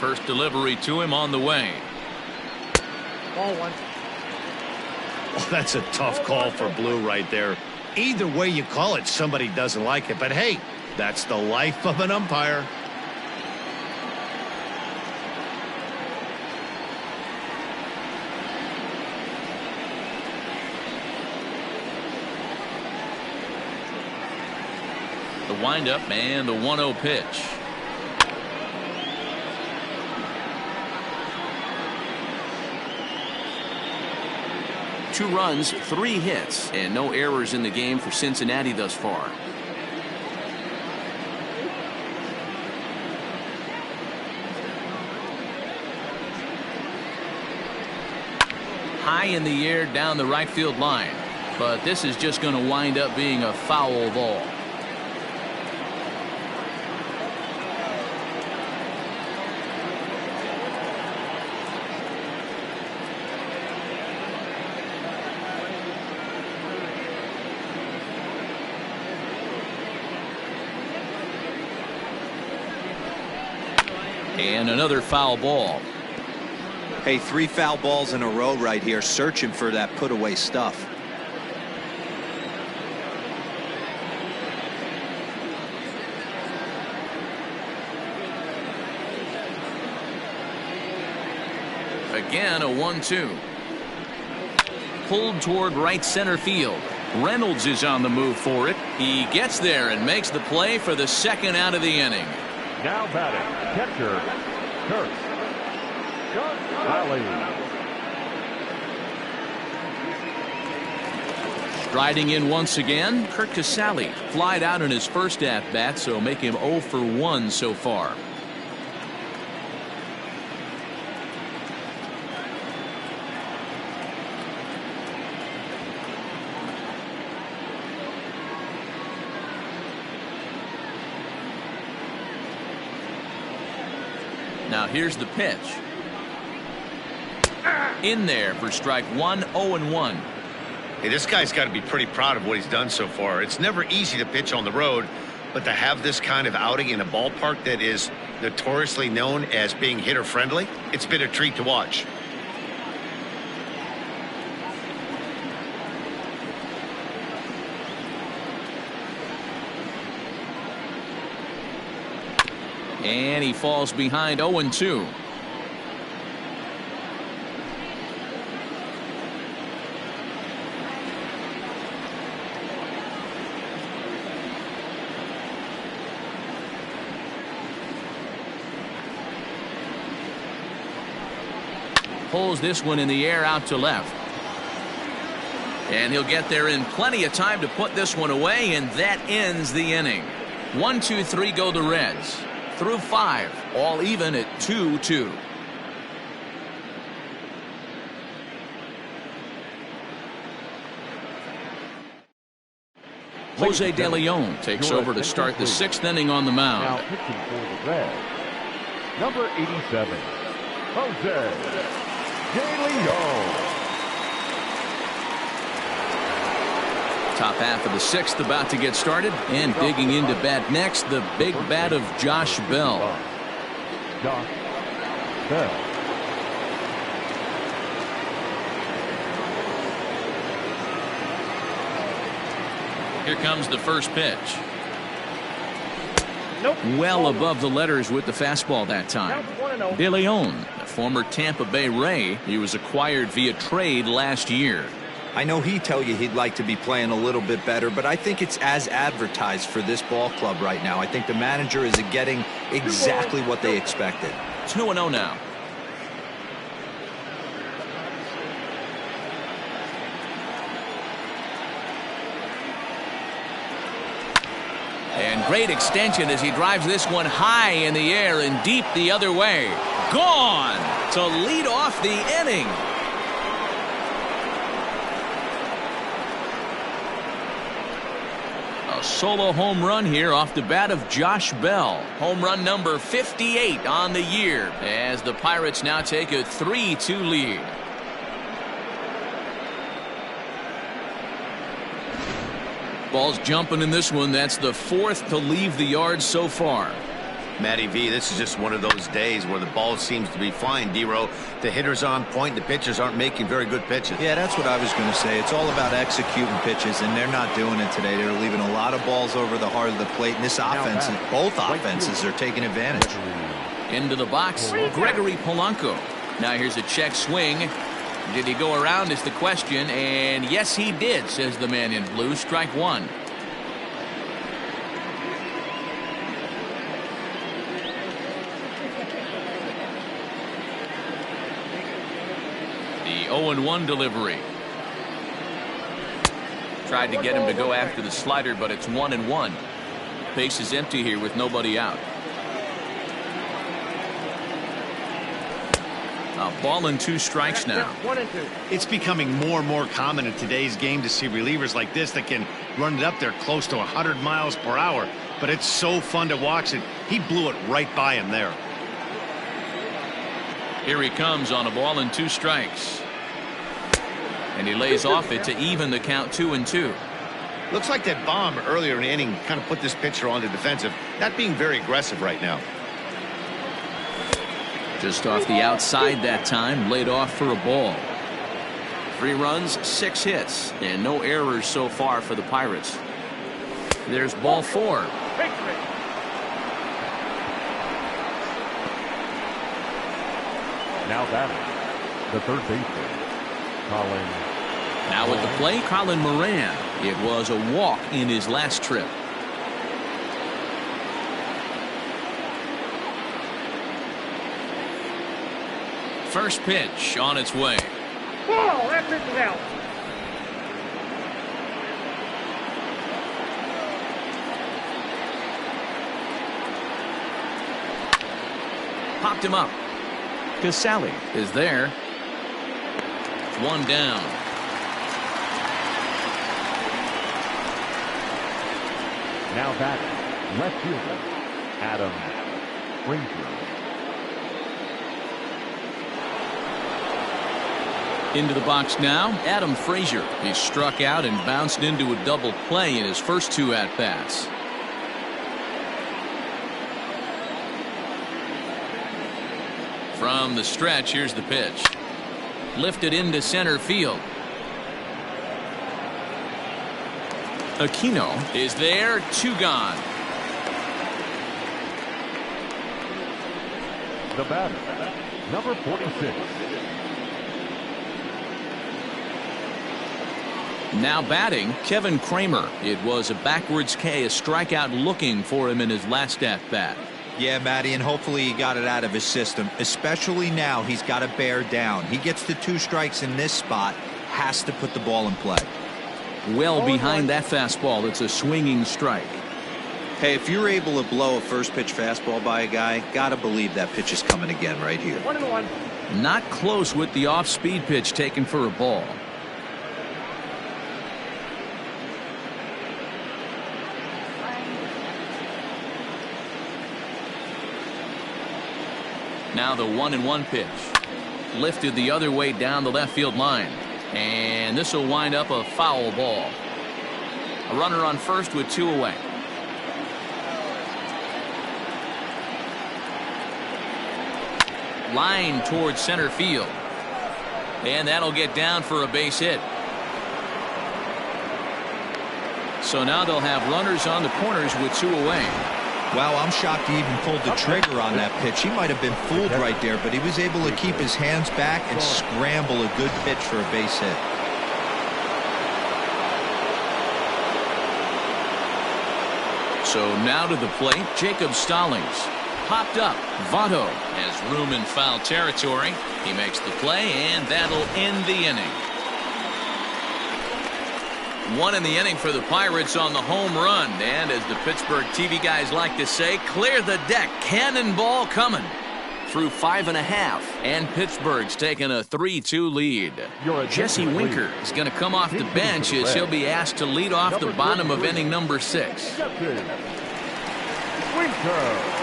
First delivery to him on the way. Ball 1. Oh, that's a tough call for Blue right there. Either way you call it, somebody doesn't like it. But hey, that's the life of an umpire. The windup and the 1-0 pitch. Two runs, 3 hits, and no errors in the game for Cincinnati thus far. High in the air down the right field line, but this is just going to wind up being a foul ball. And another foul ball. Hey, 3 foul balls in a row right here, searching for that put away stuff. Again, a 1-2. Pulled toward right center field. Reynolds is on the move for it. He gets there and makes the play for the second out of the inning. Now batting, catcher, Kurt Casali. Striding in once again, Kurt Casali flied out in his first at-bat, so make him 0 for 1 so far. Now here's the pitch. In there for strike 1, 0-1. Hey, this guy's got to be pretty proud of what he's done so far. It's never easy to pitch on the road, but to have this kind of outing in a ballpark that is notoriously known as being hitter-friendly, it's been a treat to watch. And he falls behind 0-2. Pulls this one in the air out to left. And he'll get there in plenty of time to put this one away, and that ends the inning. 1, 2, 3 go the Reds. Through 5, all even at 2-2. Jose De Leon takes over to start the 6th inning on the mound. Now pitching for the Reds, number 87, Jose De Leon. Top half of the 6th about to get started, and digging into bat next, the big bat of Josh Bell. Josh Bell. Here comes the first pitch. Nope. Well above the letters with the fastball that time. De Leon, a former Tampa Bay Ray, he was acquired via trade last year. I know he'd tell you he'd like to be playing a little bit better, but I think it's as advertised for this ball club right now. I think the manager is getting exactly what they expected. 2-0 now. Great extension as he drives this one high in the air and deep the other way. Gone to lead off the inning. A solo home run here off the bat of Josh Bell. Home run number 58 on the year as the Pirates now take a 3-2 lead. Ball's jumping in this one. That's the fourth to leave the yard so far. Matty V, this is just one of those days where the ball seems to be flying, D-Row. The hitter's on point. The pitchers aren't making very good pitches. Yeah, that's what I was going to say. It's all about executing pitches, and they're not doing it today. They're leaving a lot of balls over the heart of the plate, and this offense, both offenses are taking advantage. Into the box, Gregory Polanco. Now here's a check swing. Did he go around is the question, and yes he did, says the man in blue. Strike one. The 0-1 delivery. Tried to get him to go after the slider, but it's 1-1. Base is empty here with nobody out. A ball and 2 strikes now. 1 and 2. It's becoming more and more common in today's game to see relievers like this that can run it up there close to 100 miles per hour. But it's so fun to watch it. He blew it right by him there. Here he comes on a ball and 2 strikes. And he lays off it to even the count 2-2. Looks like that bomb earlier in the inning kind of put this pitcher on the defensive. Not being very aggressive right now. Just off the outside that time, laid off for a ball. 3 runs, 6 hits, and no errors so far for the Pirates. There's ball 4. Now batting, the third baseman, Colin. Now at the plate, Colin Moran. It was a walk in his last trip. First pitch on its way. Ball, that pitch is out. Popped him up. Casali is there. 1 down. Now batting, left fielder, Adam Frazier. Into the box now, Adam Frazier. He struck out and bounced into a double play in his first 2 at-bats. From the stretch, here's the pitch. Lifted into center field. Aquino is there, 2 gone. The batter, number 46. Now batting, Kevin Kramer. It was a backwards K, a strikeout looking for him in his last at-bat. Yeah, Matty, and hopefully he got it out of his system. Especially now, he's got to bear down. He gets the 2 strikes in this spot, has to put the ball in play. Well behind that fastball, it's a swinging strike. Hey, if you're able to blow a first pitch fastball by a guy, gotta believe that pitch is coming again right here. 1-1. Not close with the off-speed pitch taken for a ball. Now the 1-1 pitch. Lifted the other way down the left field line. And this will wind up a foul ball. A runner on first with 2 away. Line towards center field. And that'll get down for a base hit. So now they'll have runners on the corners with 2 away. Wow, I'm shocked he even pulled the trigger on that pitch. He might have been fooled right there, but he was able to keep his hands back and scramble a good pitch for a base hit. So now to the plate, Jacob Stallings. Popped up. Votto has room in foul territory. He makes the play, and that'll end the inning. One in the inning for the Pirates on the home run. And as the Pittsburgh TV guys like to say, clear the deck. Cannonball coming. Through 5.5. And Pittsburgh's taking a 3-2 lead. Jesse Winker is going to come off the bench as he'll be asked to lead off the bottom of inning number 6. Winker.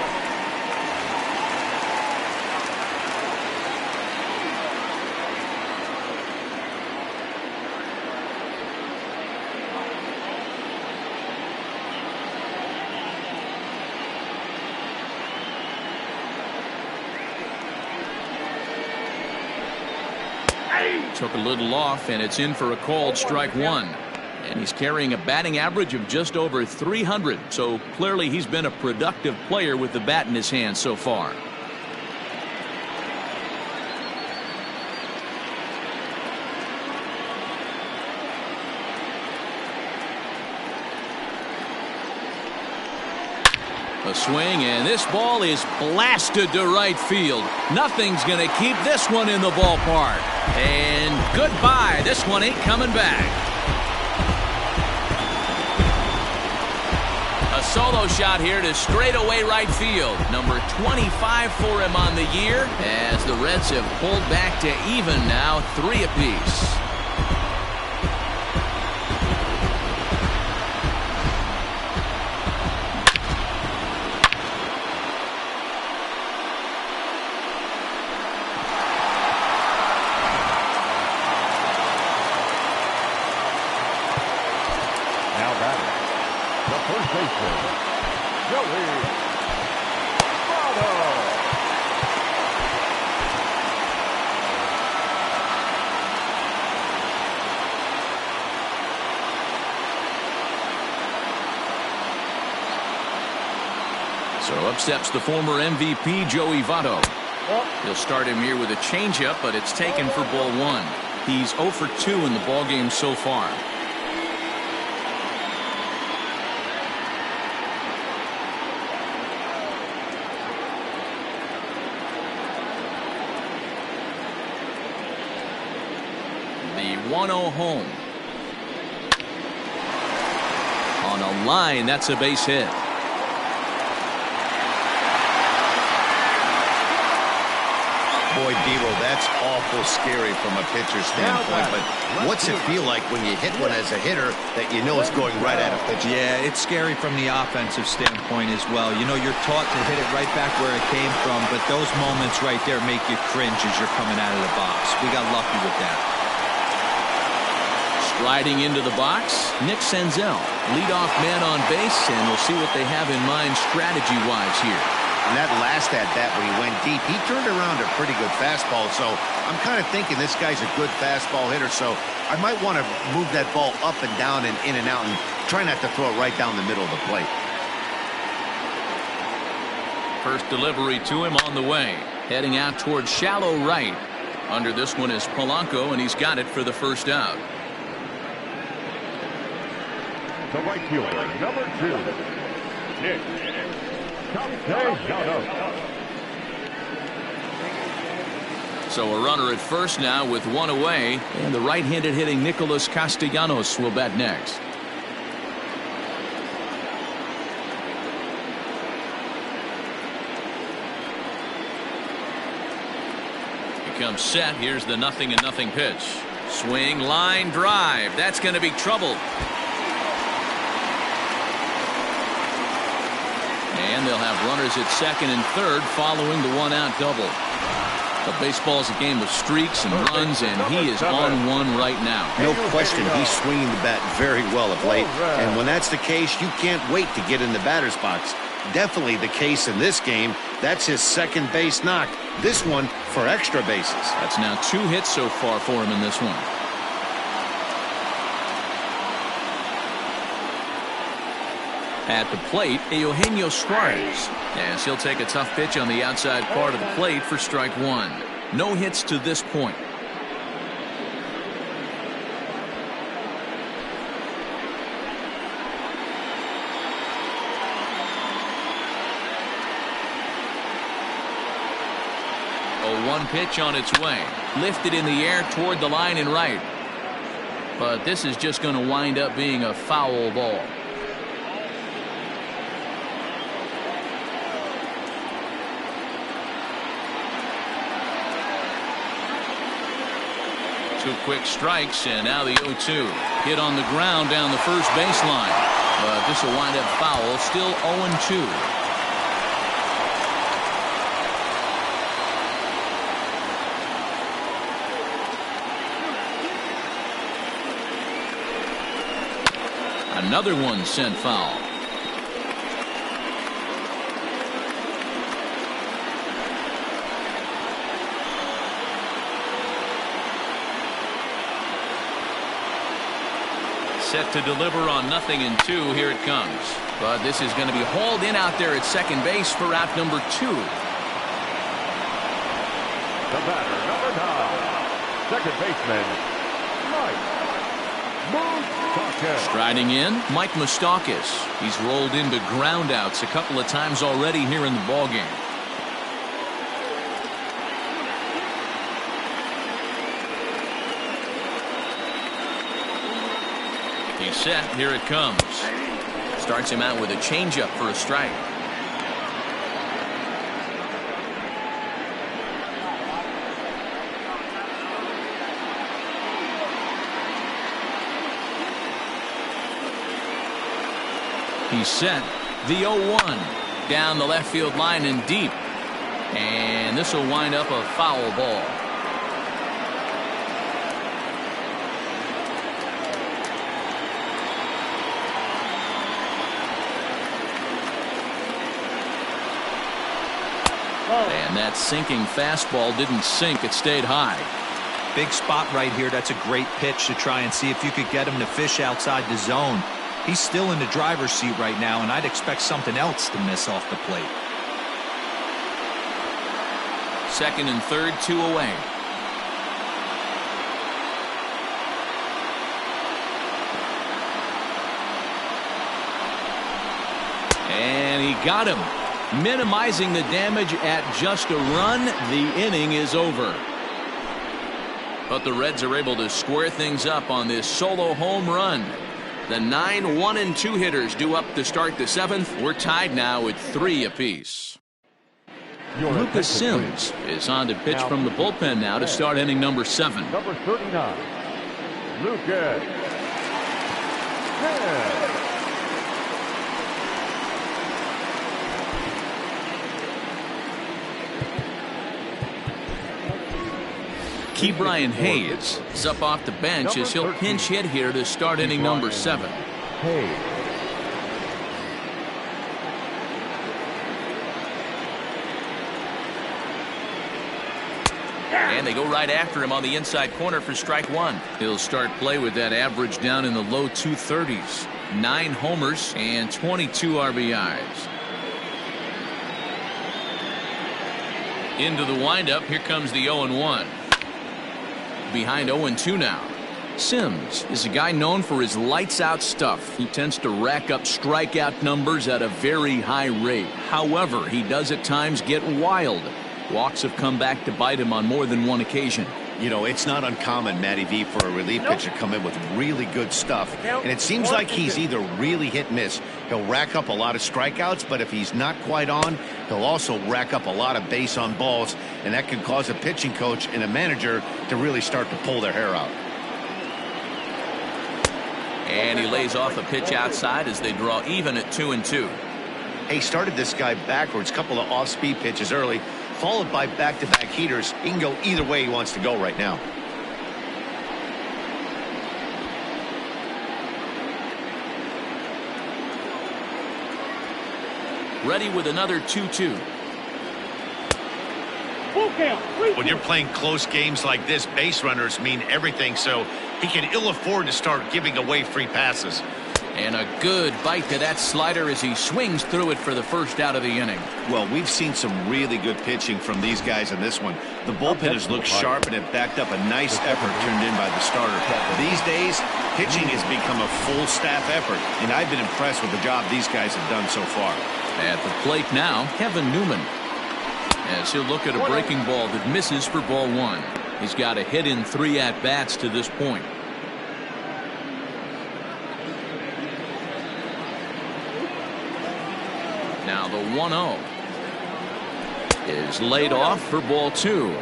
Took a little off, and it's in for a called strike 1. And he's carrying a batting average of just over 300, so clearly he's been a productive player with the bat in his hand so far. A swing, and this ball is blasted to right field. Nothing's going to keep this one in the ballpark. And goodbye. This one ain't coming back. A solo shot here to straightaway right field. Number 25 for him on the year, as the Reds have pulled back to even now, 3 apiece. So up steps the former MVP, Joey Votto. He'll start him here with a changeup, but it's taken for ball 1. He's 0 for 2 in the ballgame so far. The 1-0 home. On a line, that's a base hit. Boy, Devo, that's awful scary from a pitcher's standpoint, but what's it feel like when you hit one as a hitter that you know is going right at a pitcher? Yeah, it's scary from the offensive standpoint as well. You know, you're taught to hit it right back where it came from, but those moments right there make you cringe as you're coming out of the box. We got lucky with that. Striding into the box, Nick Senzel, leadoff man on base, and we'll see what they have in mind strategy-wise here. And that last at-bat when he went deep, he turned around a pretty good fastball. So I'm kind of thinking this guy's a good fastball hitter. So I might want to move that ball up and down and in and out and try not to throw it right down the middle of the plate. First delivery to him on the way. Heading out towards shallow right. Under this one is Polanco, and he's got it for the first out. The right fielder, number 2, Nick. So a runner at first now with 1 away, and the right-handed hitting Nicholas Castellanos will bat next. He comes set. Here's the 0-0 pitch. Swing, line drive. That's going to be trouble. And they'll have runners at second and third following the 1-out double. But baseball is a game of streaks and runs, and he is on one right now. No question, he's swinging the bat very well of late. And when that's the case, you can't wait to get in the batter's box. Definitely the case in this game. That's his second base knock. This one for extra bases. That's now 2 hits so far for him in this one. At the plate, Eugenio Suarez, as he'll take a tough pitch on the outside part of the plate for strike 1. No hits to this point. A 1 pitch on its way. Lifted in the air toward the line and right. but this is just going to wind up being a foul ball. Two quick strikes, and now the 0-2. Hit on the ground down the first baseline. But this will wind up foul, still 0-2. Another one sent foul. Set to deliver on 0-2. Here it comes. But this is going to be hauled in out there at second base for out number 2. The batter, number 9, second baseman, Mike Moustakas. Striding in, Mike Moustakas. He's rolled into groundouts a couple of times already here in the ballgame. He's set. Here it comes. Starts him out with a changeup for a strike. He's set. The 0-1 down the left field line and deep. And this will wind up a foul ball. And that sinking fastball didn't sink. It stayed high. Big spot right here. That's a great pitch to try and see if you could get him to fish outside the zone. He's still in the driver's seat right now, and I'd expect something else to miss off the plate. Second and third, 2 away. And he got him. Minimizing the damage at just a run. The inning is over. But the Reds are able to square things up on this solo home run. The 9 1-2 hitters due up to start the 7th. We're tied now with 3 apiece. Lucas Sims is on to pitch from the bullpen now to start inning number 7. Number 39, Lucas Sims. Ke'Bryan Hayes is up off the bench as he'll pinch hit here to start inning number 7. And they go right after him on the inside corner for strike 1. He'll start play with that average down in the low 230s. 9 homers and 22 RBIs. Into the windup. Here comes the 0-1. Behind 0-2 now. Sims is a guy known for his lights-out stuff. He tends to rack up strikeout numbers at a very high rate. However, he does at times get wild. Walks have come back to bite him on more than one occasion. You know, it's not uncommon, Matty V, for a relief pitcher to come in with really good stuff. And it seems like he's either really hit miss. He'll rack up a lot of strikeouts, but if he's not quite on, he'll also rack up a lot of base on balls. And that can cause a pitching coach and a manager to really start to pull their hair out. And he lays off a pitch outside as they draw even at 2-2. He started this guy backwards, couple of off-speed pitches early, followed by back-to-back heaters. He can go either way he wants to go right now. Ready with another 2-2. When you're playing close games like this, base runners mean everything, so he can ill afford to start giving away free passes. And a good bite to that slider as he swings through it for the first out of the inning. Well, we've seen some really good pitching from these guys in this one. The bullpen has looked sharp and it backed up a nice effort turned in by the starter. These days, pitching has become a full staff effort, and I've been impressed with the job these guys have done so far. At the plate now, Kevin Newman, as he'll look at a breaking ball that misses for ball 1. He's got a hit in 3 at-bats to this point. the 1-0 is laid off for ball 2.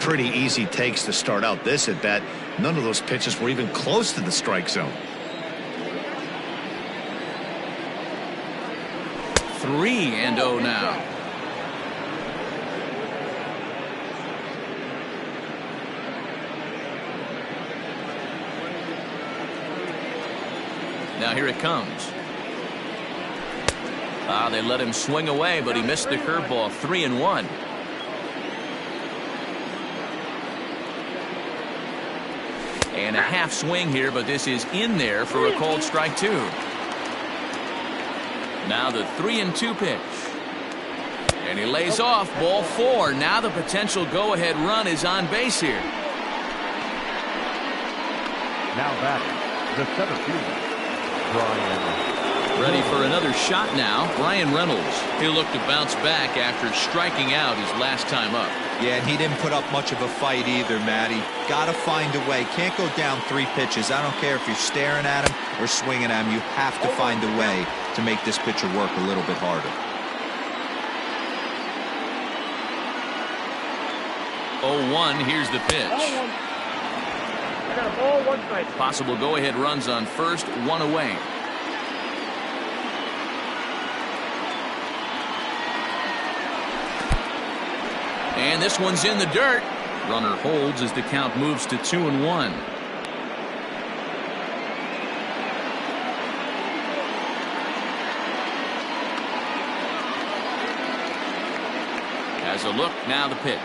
Pretty easy takes to start out this at bat. None of those pitches were even close to the strike zone. 3-0 now. Now here it comes. They let him swing away, but he missed the curveball. 3-1. And a half swing here, but this is in there for a called strike 2. Now the 3-2 pitch. And he lays off ball 4. Now the potential go-ahead run is on base here. Now batting, the center fielder, Brian. Ready for another shot now, Bryan Reynolds. He'll look to bounce back after striking out his last time up. Yeah, and he didn't put up much of a fight either, Matty. Gotta find a way. Can't go down 3 pitches. I don't care if you're staring at him or swinging at him. You have to find a way to make this pitcher work a little bit harder. 0-1, here's the pitch. I got a ball, 1 strike. Possible go-ahead runs on first, 1 away. And this one's in the dirt. Runner holds as the count moves to 2-1. Has a look, now the pitch.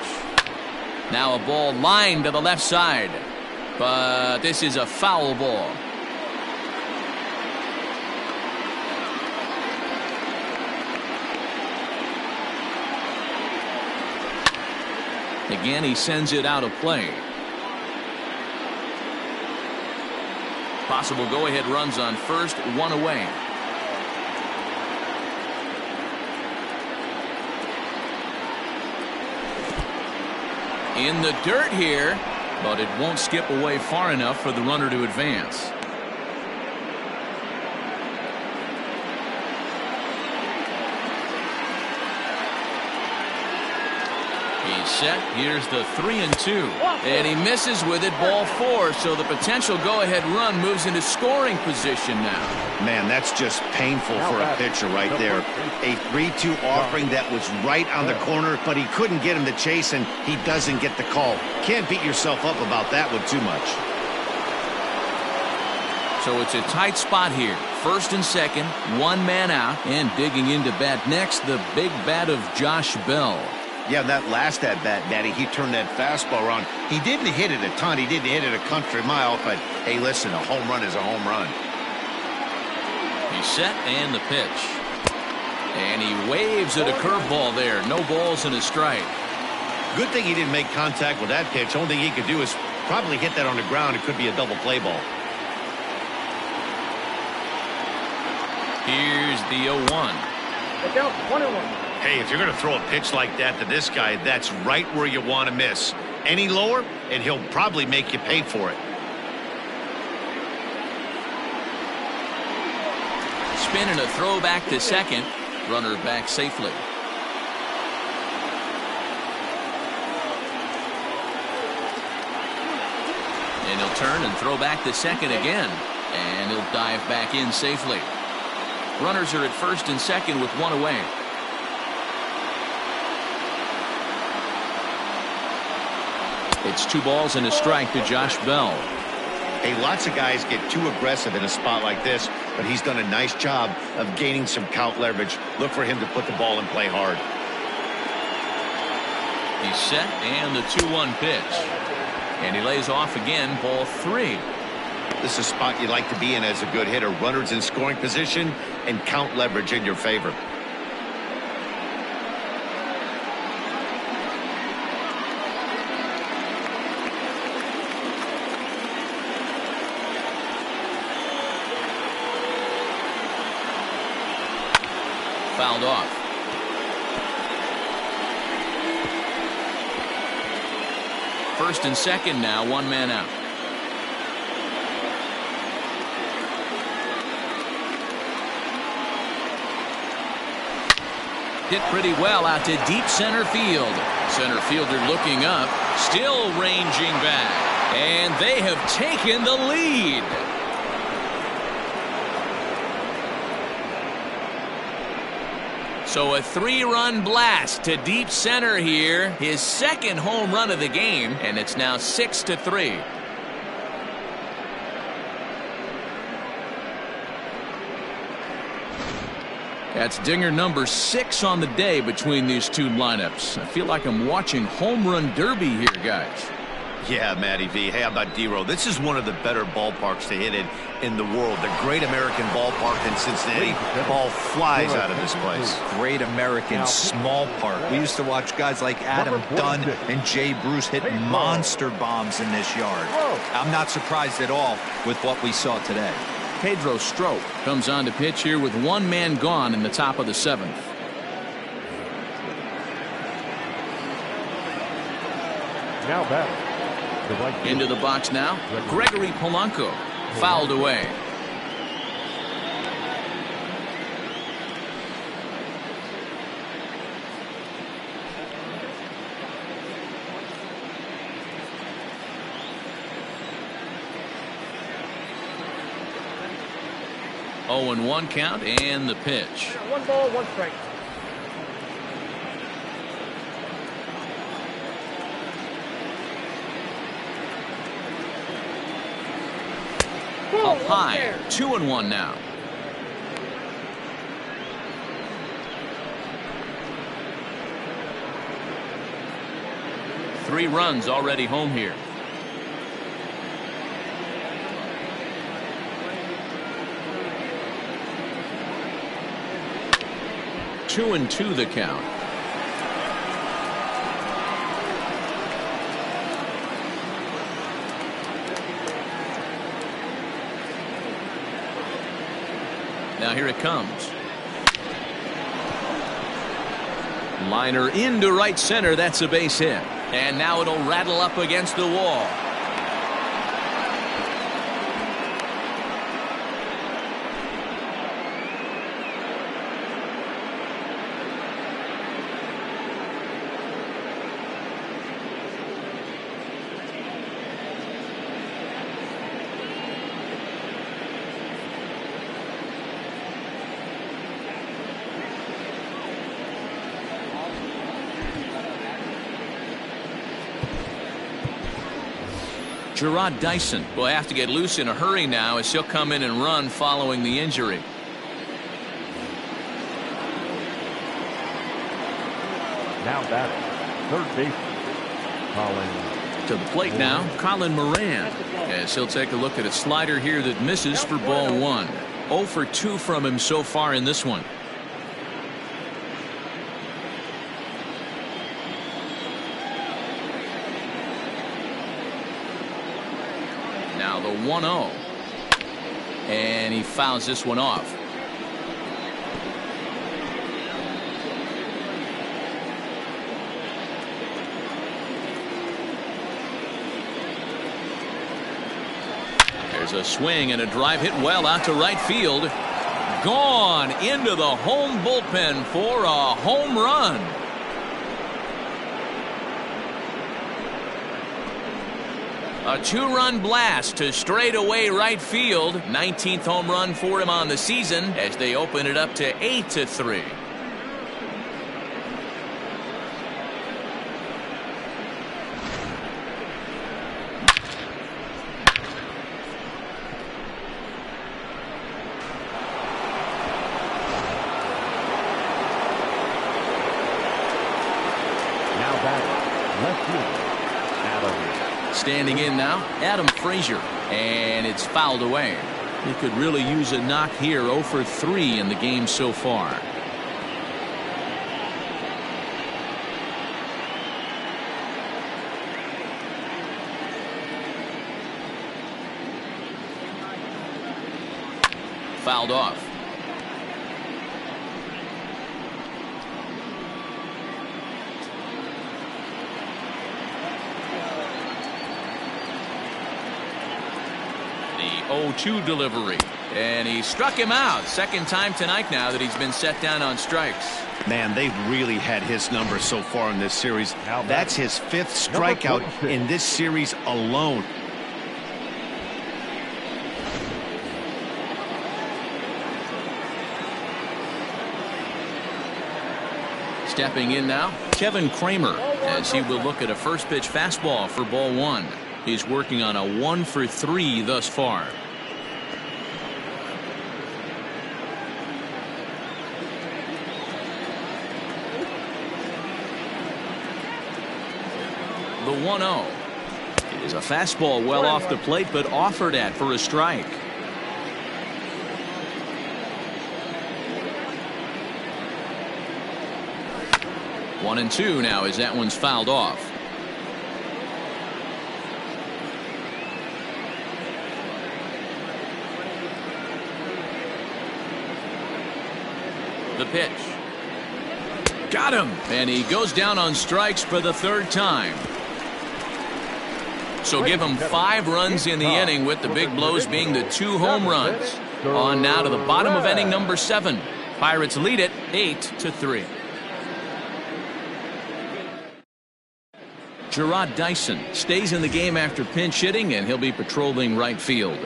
Now a ball lined to the left side. But this is a foul ball. Again, he sends it out of play. Possible go-ahead runs on first, 1 away. In the dirt here, but it won't skip away far enough for the runner to advance. He's set. Here's the 3-2. And he misses with it, ball 4. So the potential go-ahead run moves into scoring position now. Man, that's just painful for a pitcher right there. A 3-2 offering that was right on the corner, but he couldn't get him to chase, and he doesn't get the call. Can't beat yourself up about that one too much. So it's a tight spot here. First and second, 1 man out, and digging into bat next, the big bat of Josh Bell. Yeah, that last at-bat, Daddy, he turned that fastball around. He didn't hit it a ton. He didn't hit it a country mile, but, hey, listen, a home run is a home run. He's set, and the pitch. And he waves at a curveball there. No balls and a strike. Good thing he didn't make contact with that pitch. Only thing he could do is probably hit that on the ground. It could be a double play ball. Here's the 0-1. Look out, 1-1. Hey, if you're going to throw a pitch like that to this guy, that's right where you want to miss. Any lower, and he'll probably make you pay for it. Spin and a throw back to second. Runner back safely. And he'll turn and throw back to second again. And he'll dive back in safely. Runners are at first and second with 1 away. It's 2 balls and a strike to Josh Bell. Hey, lots of guys get too aggressive in a spot like this, but he's done a nice job of gaining some count leverage. Look for him to put the ball in play hard. He's set, and the 2-1 pitch. And he lays off again, ball 3. This is a spot you'd like to be in as a good hitter. Runners in scoring position and count leverage in your favor. Fouled off. First and second now, 1 man out. Hit pretty well out to deep center field. Center fielder looking up, still ranging back. And they have taken the lead. So a 3-run blast to deep center here. His second home run of the game, and it's now 6-3. That's dinger number 6 on the day between these two lineups. I feel like I'm watching home run derby here, guys. Yeah, Matty V. Hey, how about D-Row? This is one of the better ballparks to hit in the world. The Great American Ballpark in Cincinnati. Ball flies out of this place. Great American small park. We used to watch guys like Adam Dunn and Jay Bruce hit monster bombs in this yard. I'm not surprised at all with what we saw today. Pedro Strop comes on to pitch here with one man gone in the top of the 7th. Now batting. Into the box now. Gregory Polanco fouled away. Oh, and 1 count and the pitch. 1 ball, 1 strike. Up high, 2-1 now. Three runs already home here. Two and 2 the count. Now here it comes. Liner into right center. That's a base hit. And now it'll rattle up against the wall. Gerard Dyson will have to get loose in a hurry now as he'll come in and run following the injury. Now batting. Third base. Colin. To the plate now, Colin Moran, as he'll take a look at a slider here that misses for ball 1. 0 for 2 from him so far in this one. Now the 1-0. And he fouls this one off. There's a swing and a drive hit well out to right field. Gone into the home bullpen for a home run. A 2-run blast to straightaway right field. 19th home run for him on the season as they open it up to 8-3. Now batting. Left fielder. Standing in now, Adam Frazier, and it's fouled away. He could really use a knock here. 0 for 3 in the game so far. Fouled off. 0-2 delivery. And he struck him out. Second time tonight now that he's been set down on strikes. Man, they've really had his number so far in this series. Now That's his 5th strikeout in this series alone. Stepping in now, Kevin Kramer, as he will look at a first pitch fastball for ball 1. He's working on a 1-for-3 thus far. The 1-0. It is a fastball well off the plate, but offered at for a strike. One and two now as that one's fouled off. The pitch. Got him. And he goes down on strikes for the 3rd time. So give him 5 runs in the inning, with the big blows being the 2 home runs. On now to the bottom of inning number 7. Pirates lead it 8-3. Jarrod Dyson stays in the game after pinch hitting, and he'll be patrolling right field.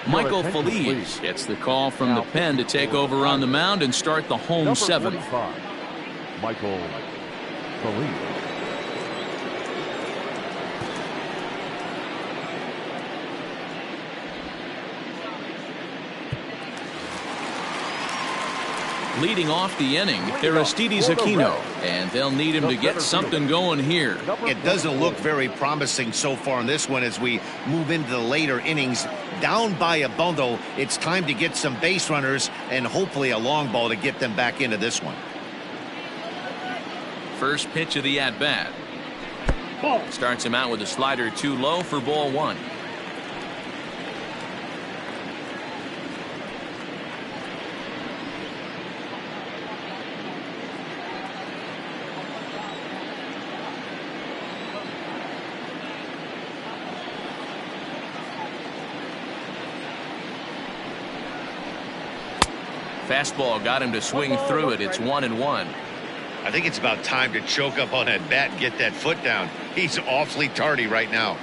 Michael Feliz gets the call from the pen to take over on the mound and start the home 7th. Michael Feliz. Leading off the inning, Aristides Aquino, and they'll need him to get something going here. It doesn't look very promising so far in this one as we move into the later innings. Down by a bundle, it's time to get some base runners and hopefully a long ball to get them back into this one. First pitch of the at-bat. Starts him out with a slider too low for ball 1. Fastball got him to swing through it. It's 1-1. I think it's about time to choke up on that bat and get that foot down. He's awfully tardy right now.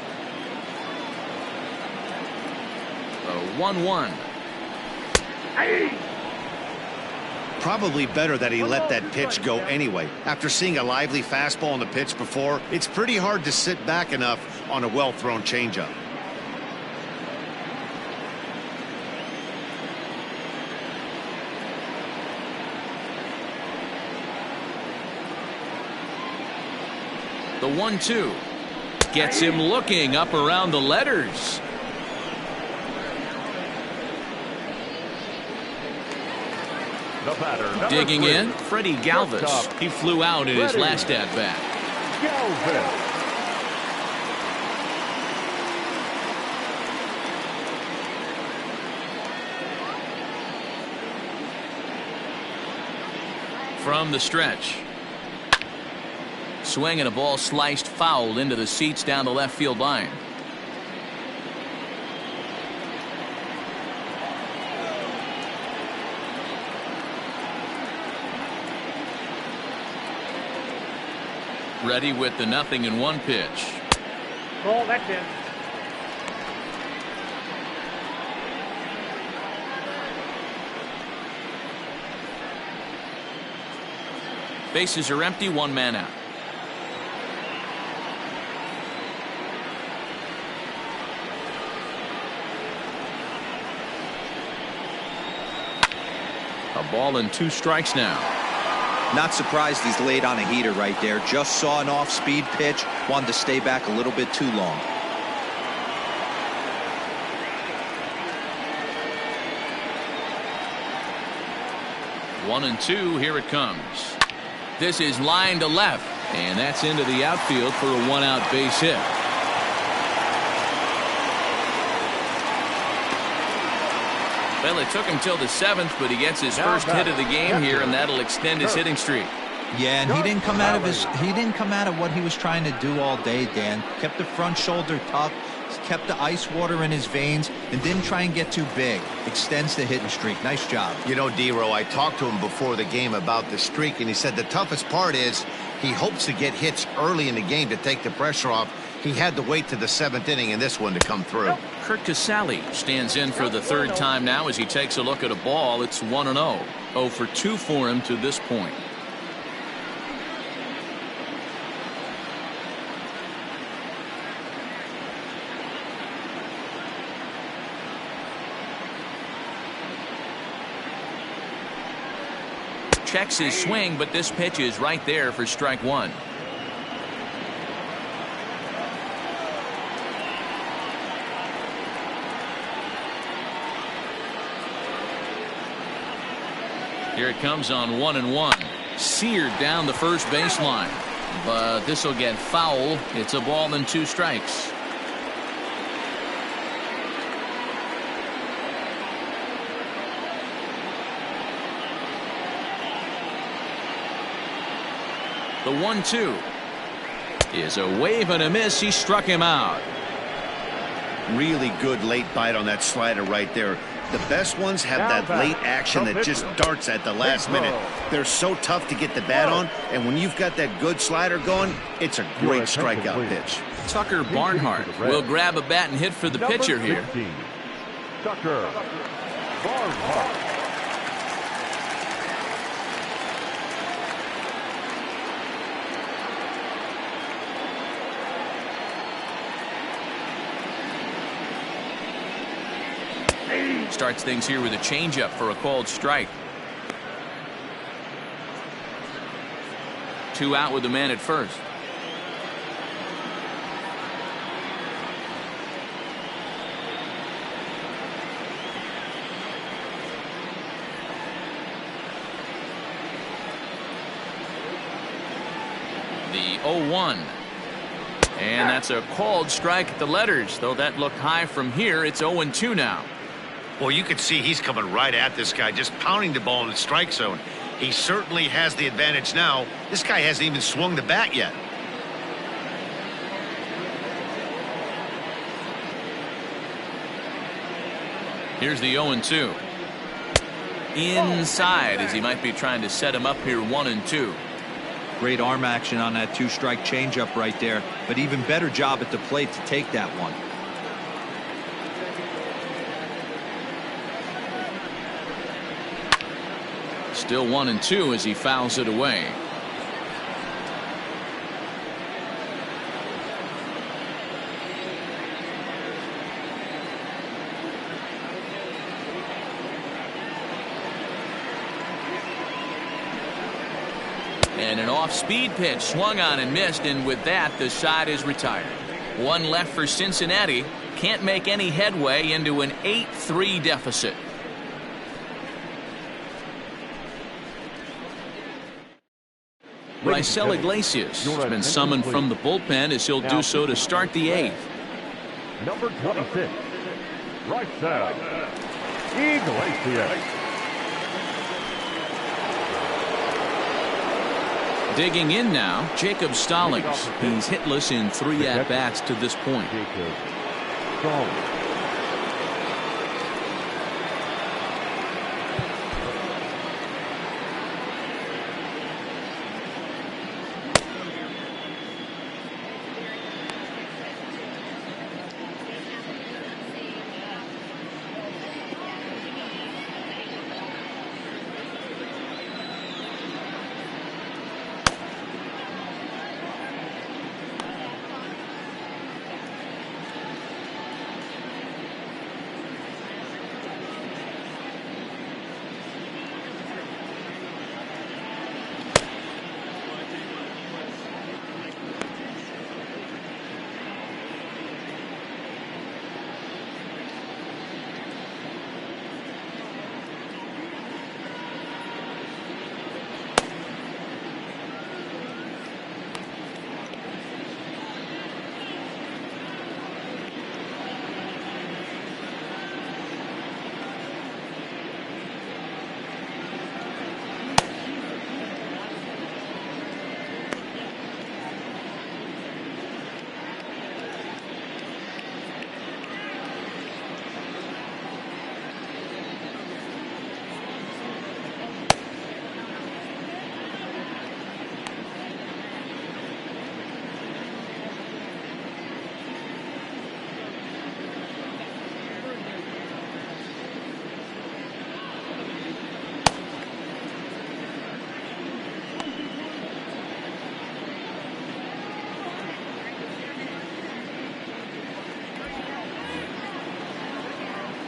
1-1. Probably better that he let that pitch go anyway. After seeing a lively fastball on the pitch before, it's pretty hard to sit back enough on a well-thrown changeup. The 1-2 gets him looking up around the letters. The batter, Digging 3, in, Freddie Galvis. He flew out in his last at bat. Galvis. From the stretch. Swing and a ball sliced foul into the seats down the left field line. Ready with the 0-1 pitch. Ball, that's in. Bases are empty, 1 man out. A ball and 2 strikes now. Not surprised he's laid on a heater right there. Just saw an off-speed pitch. Wanted to stay back a little bit too long. One and two. Here it comes. This is line to left, and that's into the outfield for a 1-out base hit. Well, it took him till the 7th, but he gets his first hit of the game here, and that'll extend his hitting streak. Yeah, and he didn't come out of what he was trying to do all day, Dan. Kept the front shoulder tough, kept the ice water in his veins, and didn't try and get too big. Extends the hitting streak. Nice job. You know, D-Row, I talked to him before the game about the streak, and he said the toughest part is he hopes to get hits early in the game to take the pressure off. He had to wait to the 7th inning in this one to come through. Curt Casali stands in for the 3rd time now as he takes a look at a ball. It's 1-0. 0 for 2 for him to this point. Checks his swing, but this pitch is right there for strike 1. Here it comes on 1-1. Seared down the first baseline, but this will get foul. It's a ball and 2 strikes. The 1-2 is a wave and a miss. He struck him out. Really good late bite on that slider right there. The best ones have that late action that just darts at the last minute. They're so tough to get the bat on, and when you've got that good slider going, it's a great strikeout pitch. Tucker Barnhart will grab a bat and hit for the pitcher here. Tucker Barnhart. Starts things here with a changeup for a called strike. 2 out with the man at first. The 0-1. And that's a called strike at the letters, though that looked high from here. It's 0-2 now. Well, you can see he's coming right at this guy, just pounding the ball in the strike zone. He certainly has the advantage now. This guy hasn't even swung the bat yet. Here's the 0-2. Inside, as he might be trying to set him up here. 1-2. Great arm action on that 2-strike changeup right there, but even better job at the plate to take that one. Still 1-2 as he fouls it away. And an off-speed pitch swung on and missed, and with that the side is retired. 1 left for Cincinnati. Can't make any headway into an 8-3 deficit. Raisel Iglesias has been summoned from the bullpen as he'll do so to start the 8th. Number 26, Raisel Iglesias. Digging in now, Jacob Stallings. He's hitless in 3 at-bats to this point. Jacob Stallings.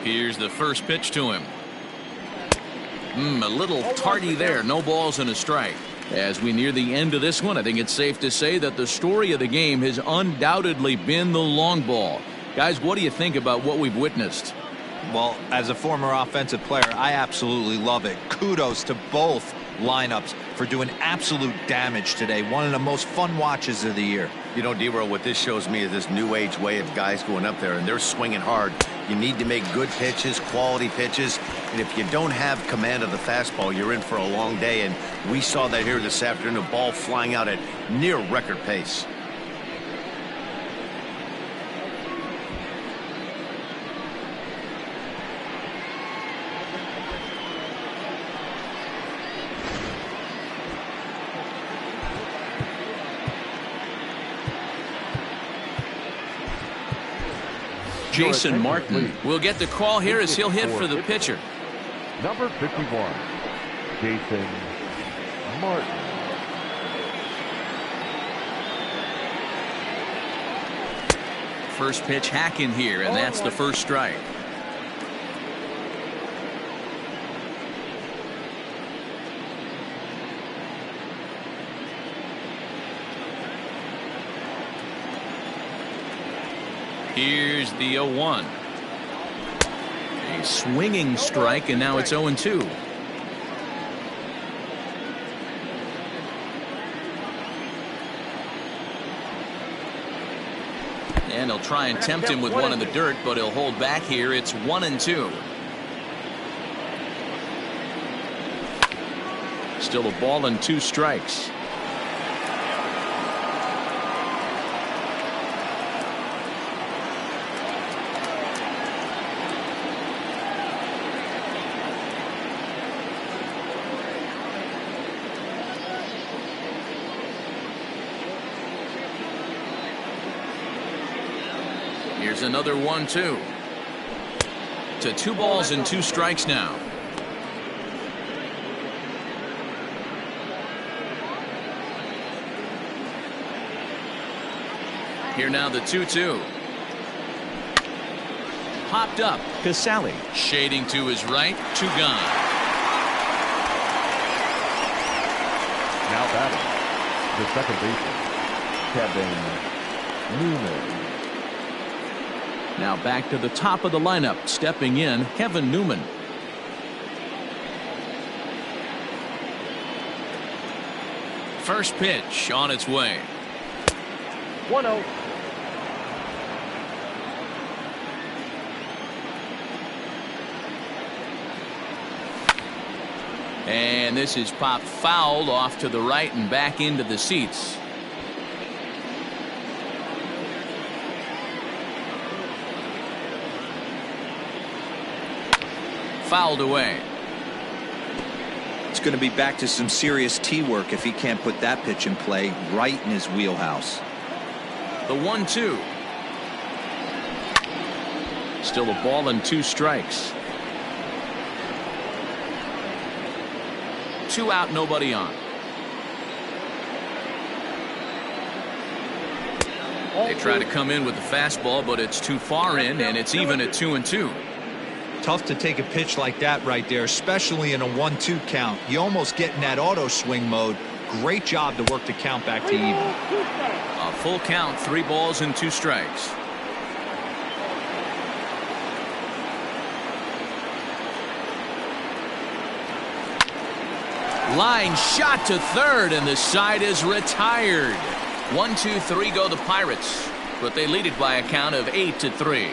Here's the first pitch to him. A little tardy there. No balls and a strike. As we near the end of this one, I think it's safe to say that the story of the game has undoubtedly been the long ball. Guys, what do you think about what we've witnessed? Well, as a former offensive player, I absolutely love it. Kudos to both lineups for doing absolute damage today. One of the most fun watches of the year. You know, D-Roll, what this shows me is this new age way of guys going up there, and they're swinging hard. You need to make good pitches, quality pitches, and if you don't have command of the fastball, you're in for a long day, and we saw that here this afternoon, a ball flying out at near record pace. Jason Martin will get the call here as he'll hit for the pitcher. Number 51, Jason Martin. First pitch hacking here, and that's the first strike. Here's the 0-1. A swinging strike, and now it's 0-2. And he'll try and tempt him with one in the dirt, but he'll hold back here. It's 1-2. Still a ball and 2 strikes. Here's another 1-2. To 2 balls and 2 strikes now. Here now the 2-2. Popped up. Casali shading to his right. 2 gone. Now batting, the second baseman, Kevin Newman. Now back to the top of the lineup. Stepping in, Kevin Newman. First pitch on its way. 1-0. And this is popped foul off to the right and back into the seats. Fouled away. It's going to be back to some serious tee work if he can't put that pitch in play right in his wheelhouse. The 1-2. Still a ball and 2 strikes. 2 out, nobody on. They try to come in with the fastball, but it's too far in, and it's even at 2-2. Tough to take a pitch like that right there, especially in a 1-2 count. You almost get in that auto swing mode. Great job to work the count back to even. A full count, 3 balls and 2 strikes. Line shot to third, and the side is retired. 1-2-3 go the Pirates, but they lead it by a count of 8-3.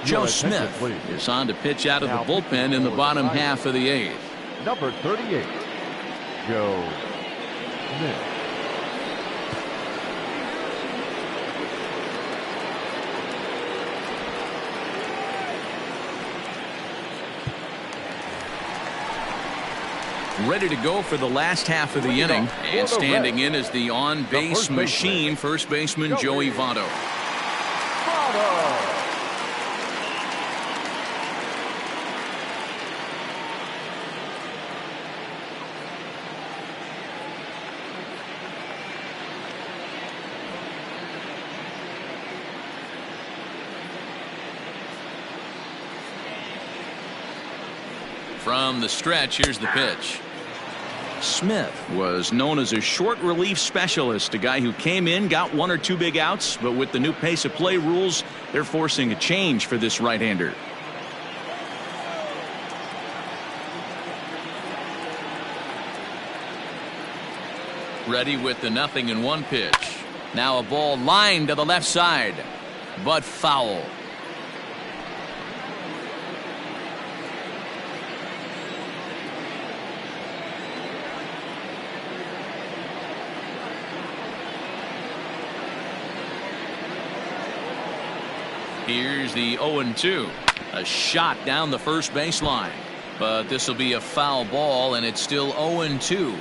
Joe Smith is on to pitch out of the bullpen in the bottom half of the 8th. Number 38, Joe Smith. Ready to go for the last half of the inning, and standing in is the on-base machine, first baseman Joey Votto. From the stretch, here's the pitch. Smith was known as a short relief specialist, a guy who came in, got 1 or 2 big outs, but with the new pace of play rules, they're forcing a change for this right-hander. Ready with the 0-1 pitch. Now a ball lined to the left side, but foul. Here's the 0-2. A shot down the first baseline. But this will be a foul ball, and it's still 0-2.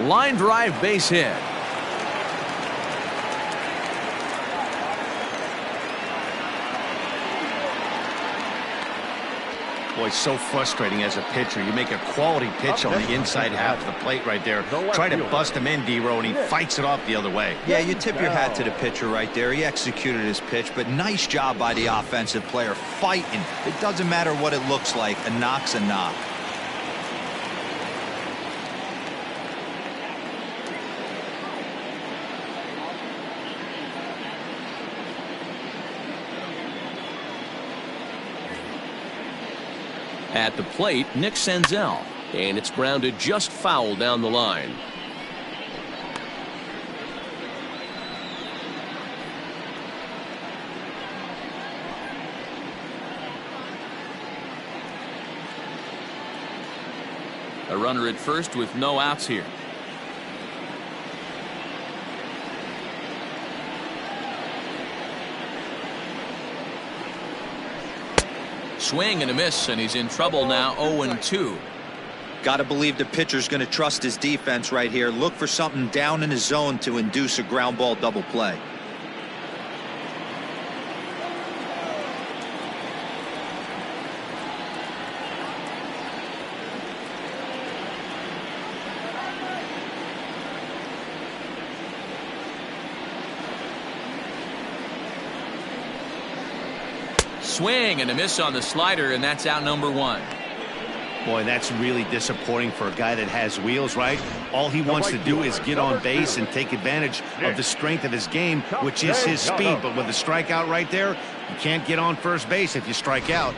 Line drive, base hit. Boy, so frustrating as a pitcher. You make a quality pitch on the inside half of the plate right there. Try to bust him in, D-Row, and he fights it off the other way. Yeah, you tip your hat to the pitcher right there. He executed his pitch, but nice job by the offensive player fighting. It doesn't matter what it looks like. A knock's a knock. At the plate, Nick Senzel, and it's grounded just foul down the line. A runner at first with no outs here. Swing and a miss, and he's in trouble now. 0-2. Got to believe the pitcher's going to trust his defense right here. Look for something down in his zone to induce a ground ball double play. Swing and a miss on the slider, and that's out number 1. Boy, that's really disappointing for a guy that has wheels, right? All he wants to do is get on base and take advantage of the strength of his game, which is his speed. But with a strikeout right there, you can't get on first base if you strike out.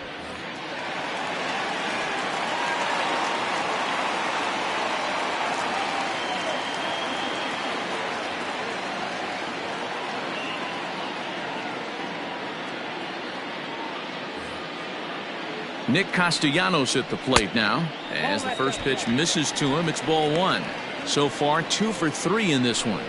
Nick Castellanos at the plate now. As the first pitch misses to him, it's ball 1. So far, 2 for 3 in this one.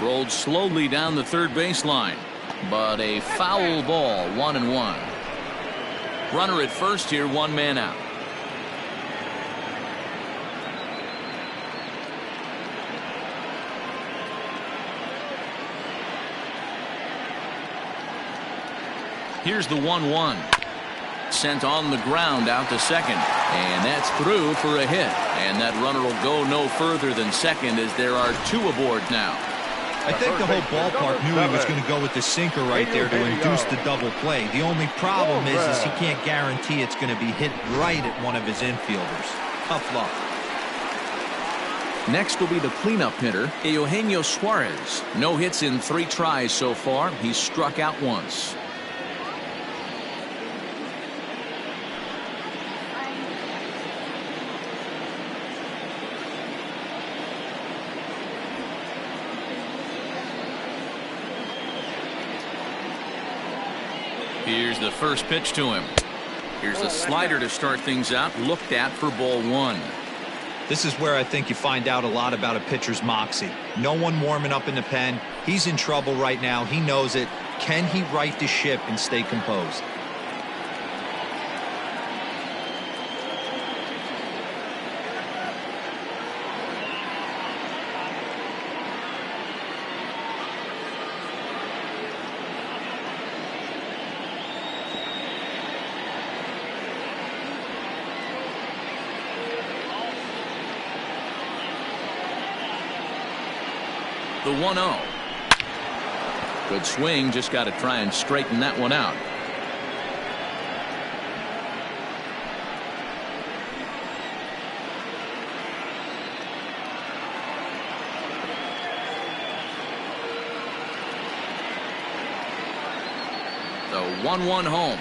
Rolled slowly down the third baseline, but a foul ball. 1-1. Runner at first here, 1 man out. Here's the 1-1. Sent on the ground out to second. And that's through for a hit. And that runner will go no further than second as there are 2 aboard now. I think the whole ballpark knew he was going to go with the sinker right there to induce the double play. The only problem is he can't guarantee it's going to be hit right at one of his infielders. Tough luck. Next will be the cleanup hitter, Eugenio Suarez. No hits in 3 tries so far. He's struck out once. Here's the first pitch to him. Here's a slider to start things out, looked at for ball 1. This is where I think you find out a lot about a pitcher's moxie. No one warming up in the pen. He's in trouble right now. He knows it. Can he right the ship and stay composed? The 1-0. Good swing, just got to try and straighten that one out. The 1-1 home.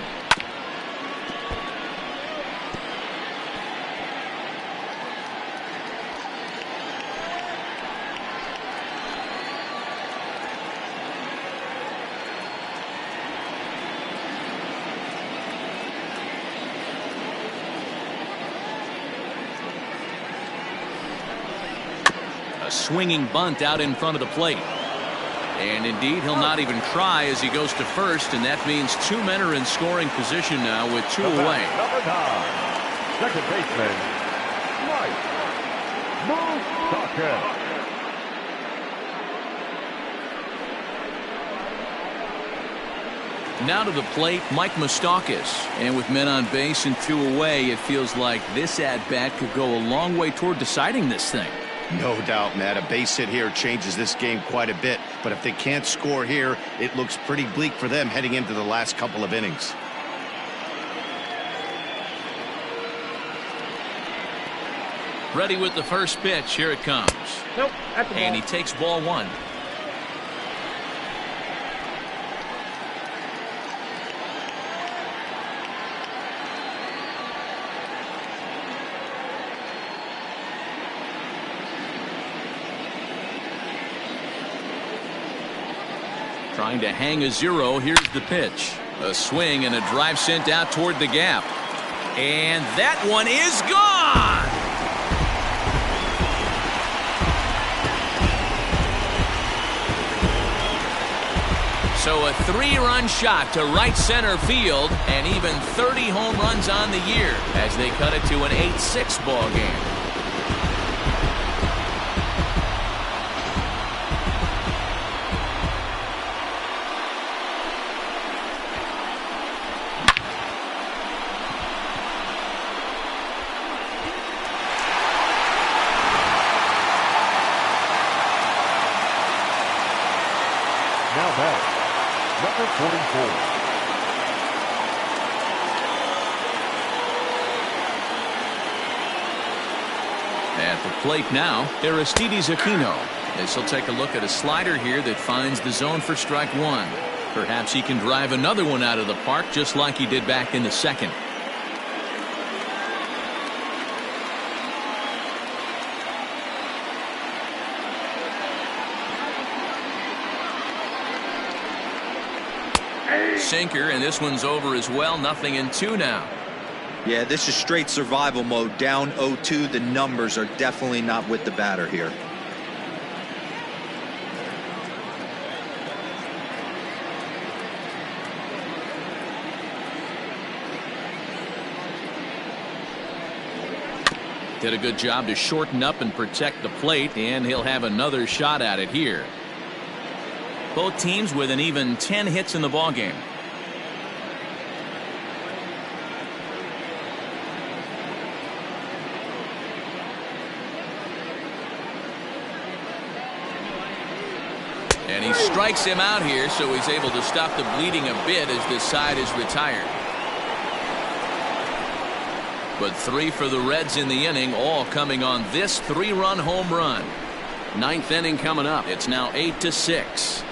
A swinging bunt out in front of the plate. And indeed, he'll not even try as he goes to first, and that means 2 men are in scoring position now with 2 away. Number 9, second baseman, Mike Moustakas. Now to the plate, Mike Moustakas. And with men on base and 2 away, it feels like this at-bat could go a long way toward deciding this thing. No doubt, Matt. A base hit here changes this game quite a bit. But if they can't score here, it looks pretty bleak for them heading into the last couple of innings. Ready with the first pitch. Here it comes. Nope, at the ball. And he takes ball 1. Trying to hang a 0. Here's the pitch. A swing and a drive sent out toward the gap. And that one is gone. So a 3-run shot to right center field, and even 30 home runs on the year as they cut it to an 8-6 ball game. Now back, number 44. At the plate now, Aristides Aquino. As he'll take a look at a slider here that finds the zone for strike 1. Perhaps he can drive another one out of the park just like he did back in the second. Sinker, and this one's over as well. 0-2 now. Yeah, this is straight survival mode. Down 0-2. The numbers are definitely not with the batter here. Did a good job to shorten up and protect the plate, and he'll have another shot at it here. Both teams with an even 10 hits in the ballgame. And he strikes him out here, so he's able to stop the bleeding a bit as this side is retired. But 3 for the Reds in the inning, all coming on this 3-run home run. 9th inning coming up. It's now 8-6.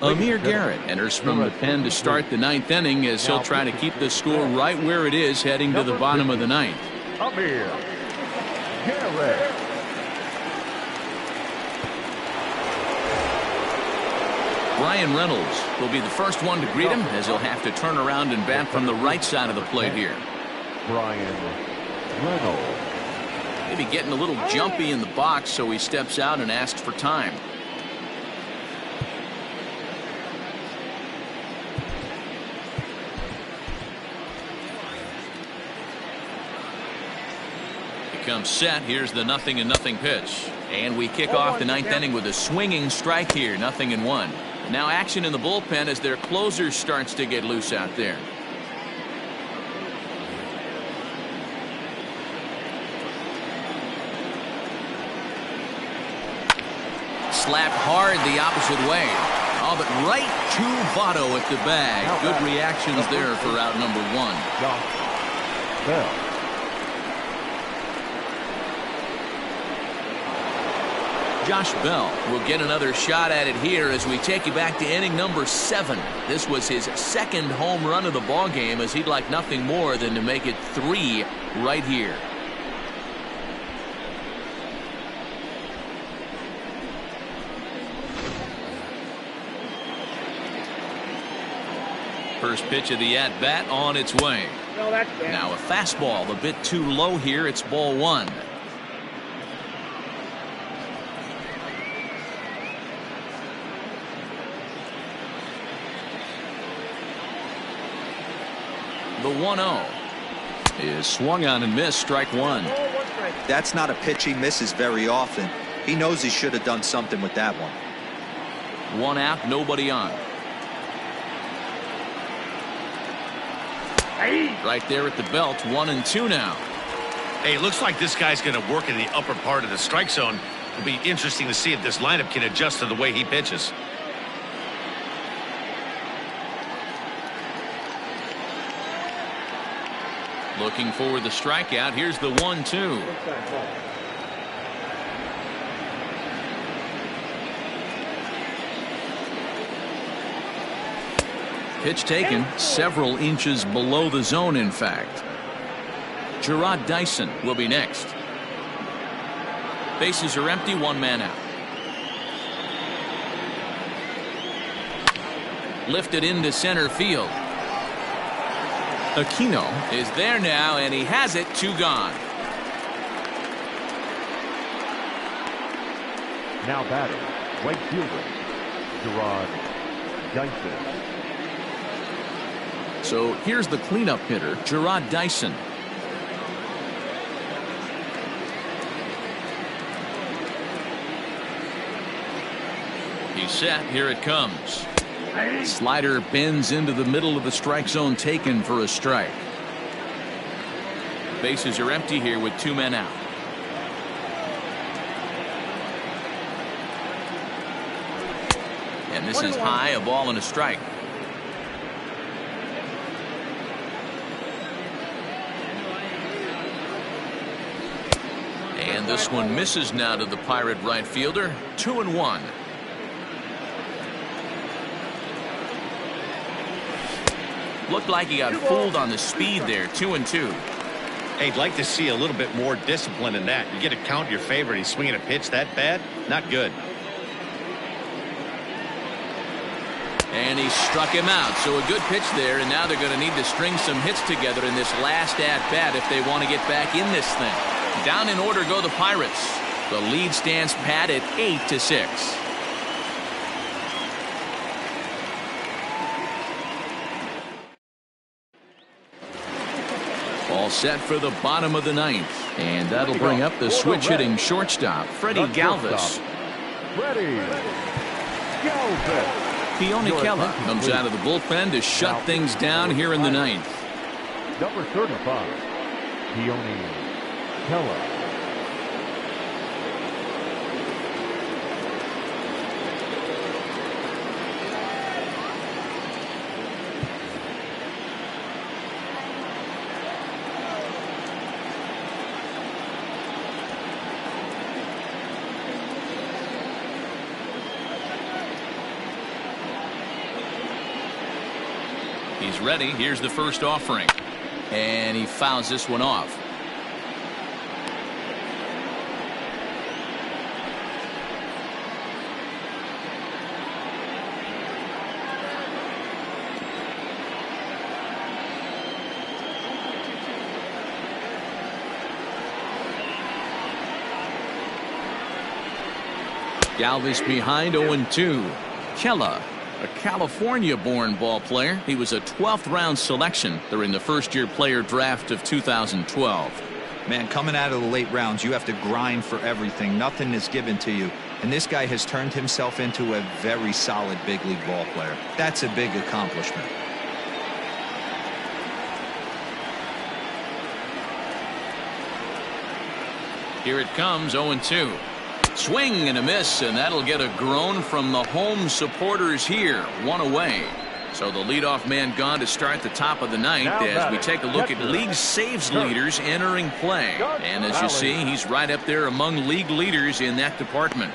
Amir Garrett enters from the pen to start the 9th inning as he'll try to keep the score right where it is heading to the bottom of the 9th. Amir Garrett. Bryan Reynolds will be the first one to greet him as he'll have to turn around and bat from the right side of the plate here. Bryan Reynolds. Maybe getting a little jumpy in the box, so he steps out and asks for time. He comes set. Here's the 0-0 pitch. And we kick off the 9th inning with a swinging strike here. 0-1. Now action in the bullpen as their closer starts to get loose out there. slapped hard the opposite way. Oh, but right to Votto at the bag. Good reactions there for out number 1. Josh Bell. Josh Bell will get another shot at it here as we take you back to inning number 7. This was his second home run of the ball game, as he'd like nothing more than to make it 3 right here. First pitch of the at-bat on its way. Now a fastball a bit too low here. It's ball 1. The 1-0 is swung on and missed. Strike 1. That's not a pitch he misses very often. He knows he should have done something with that one. 1 out, nobody on. Right there at the belt. 1-2 now. Hey, it looks like this guy's going to work in the upper part of the strike zone. It'll be interesting to see if this lineup can adjust to the way he pitches. Looking for the strikeout. Here's the 1-2. Pitch taken several inches below the zone, in fact. Jarrod Dyson will be next. Bases are empty, 1 man out. Lifted into center field. Aquino is there now, and he has it. 2 gone. Now batting, right fielder, Jarrod Dyson. So here's the cleanup hitter, Jarrod Dyson. He's set. Here it comes. Slider bends into the middle of the strike zone, taken for a strike. Bases are empty here with 2 men out. And this is high, a ball and a strike. And this one misses now to the Pirate right fielder. 2-1. Looked like he got fooled on the speed there. 2-2. Hey, I'd like to see a little bit more discipline in that. You get a count in your favor and he's swinging a pitch that bad. Not good. And he struck him out. So a good pitch there, and now they're going to need to string some hits together in this last at-bat if they want to get back in this thing. Down in order go the Pirates. The lead stands pat at 8-6. All set for the bottom of the 9th. And that'll bring up the switch-hitting shortstop, Freddie Galvis. Freddie Galvis. Keone Kela comes out of the bullpen to shut things down here in the 9th. Number 35, Keone Kela. He's ready. Here's the first offering. And he fouls this one off. Galvis behind 0-2. Kela, a California-born ball player. He was a 12th round selection during the first-year player draft of 2012. Man, coming out of the late rounds, you have to grind for everything. Nothing is given to you. And this guy has turned himself into a very solid big league ball player. That's a big accomplishment. Here it comes, 0-2. Swing and a miss, and that'll get a groan from the home supporters here. One away. So the leadoff man gone to start the top of the ninth as we take a look at league saves leaders entering play. And as you see, he's right up there among league leaders in that department.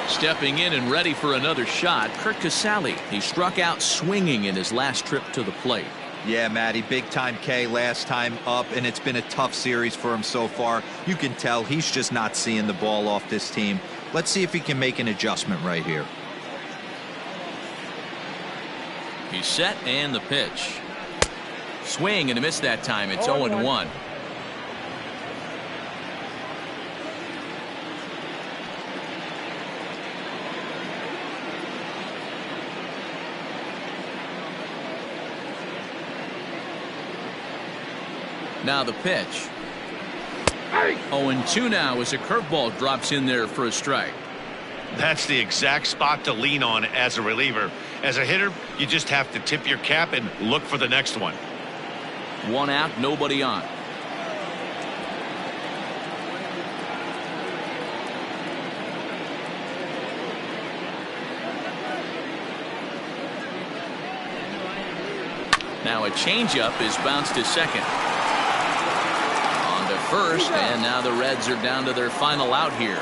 Stepping in and ready for another shot, Curt Casali. He struck out swinging in his last trip to the plate. Yeah, Matty, big time K last time up, and it's been a tough series for him so far. You can tell he's just not seeing the ball off this team. Let's see if he can make an adjustment right here. He's set and the pitch. Swing and a miss that time. It's 0-1. Now the pitch. 0-2 now as a curveball drops in there for a strike. That's the exact spot to lean on as a reliever. As a hitter, you just have to tip your cap and look for the next one. One out, nobody on. Now a changeup is bounced to second. On to first, and now the Reds are down to their final out here.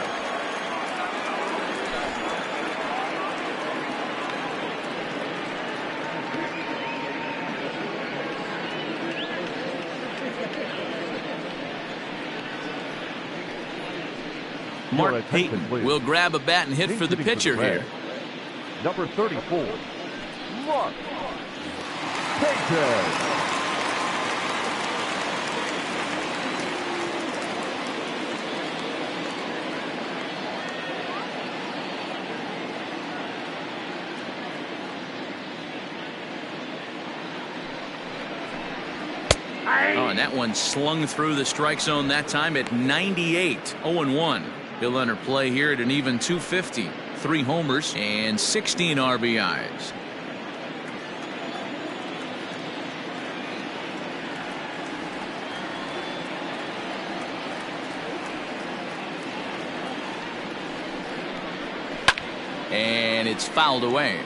Mark Payton will grab a bat and hit for the pitcher here. Number 34, Mark Payton. Oh, and that one slung through the strike zone that time at 98. 0-1. He'll enter play here at an even 250. 3 homers and 16 RBIs. And it's fouled away.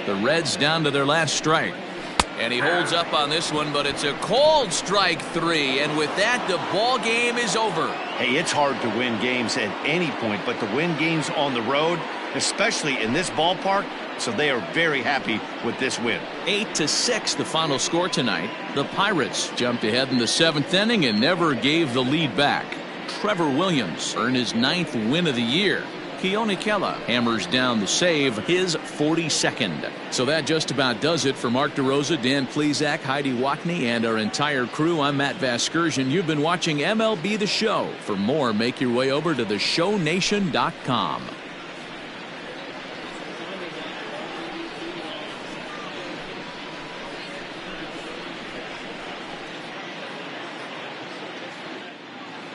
The Reds down to their last strike. And he holds up on this one, but it's a cold strike 3. And with that, the ball game is over. Hey, it's hard to win games at any point, but to win games on the road, especially in this ballpark, so they are very happy with this win. 8-6 the final score tonight. The Pirates jumped ahead in the 7th inning and never gave the lead back. Trevor Williams earned his 9th win of the year. Keone Kela hammers down the save, his 42nd. So that just about does it for Mark DeRosa, Dan Plesac, Heidi Watney, and our entire crew. I'm Matt Vasgersian. You've been watching MLB The Show. For more, make your way over to theshownation.com.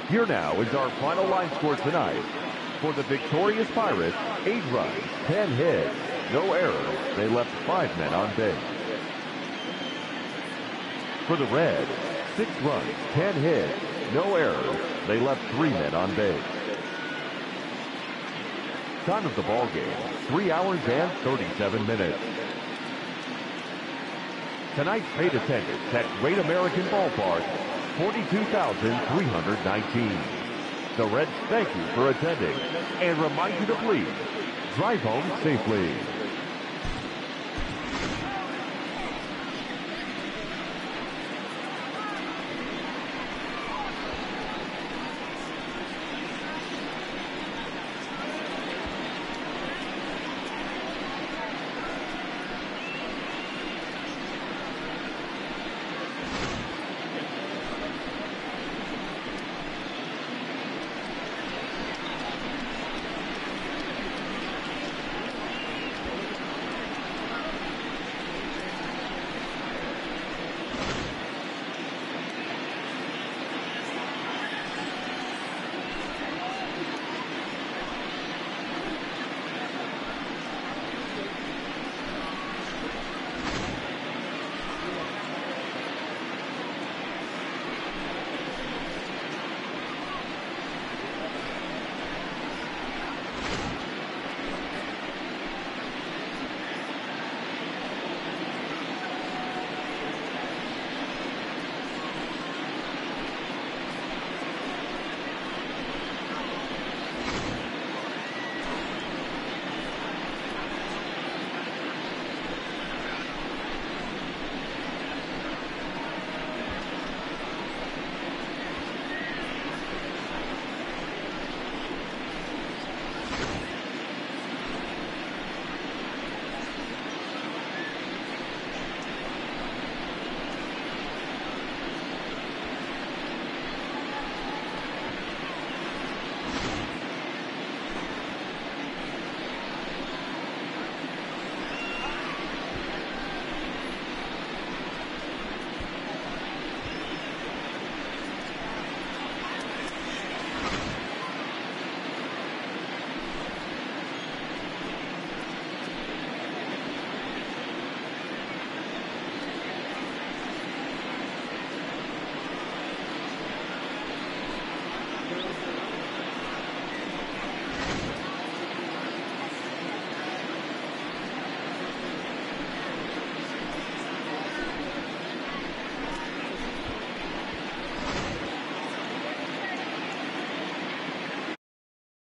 Here now is our final line score tonight. For the victorious Pirates, 8 runs, 10 hits, no errors. They left 5 men on base. For the Reds, 6 runs, 10 hits, no errors. They left 3 men on base. Time of the ball game, 3 hours and 37 minutes. Tonight's paid attendance at Great American Ballpark, 42,319. The Reds thank you for attending and remind you to please drive home safely.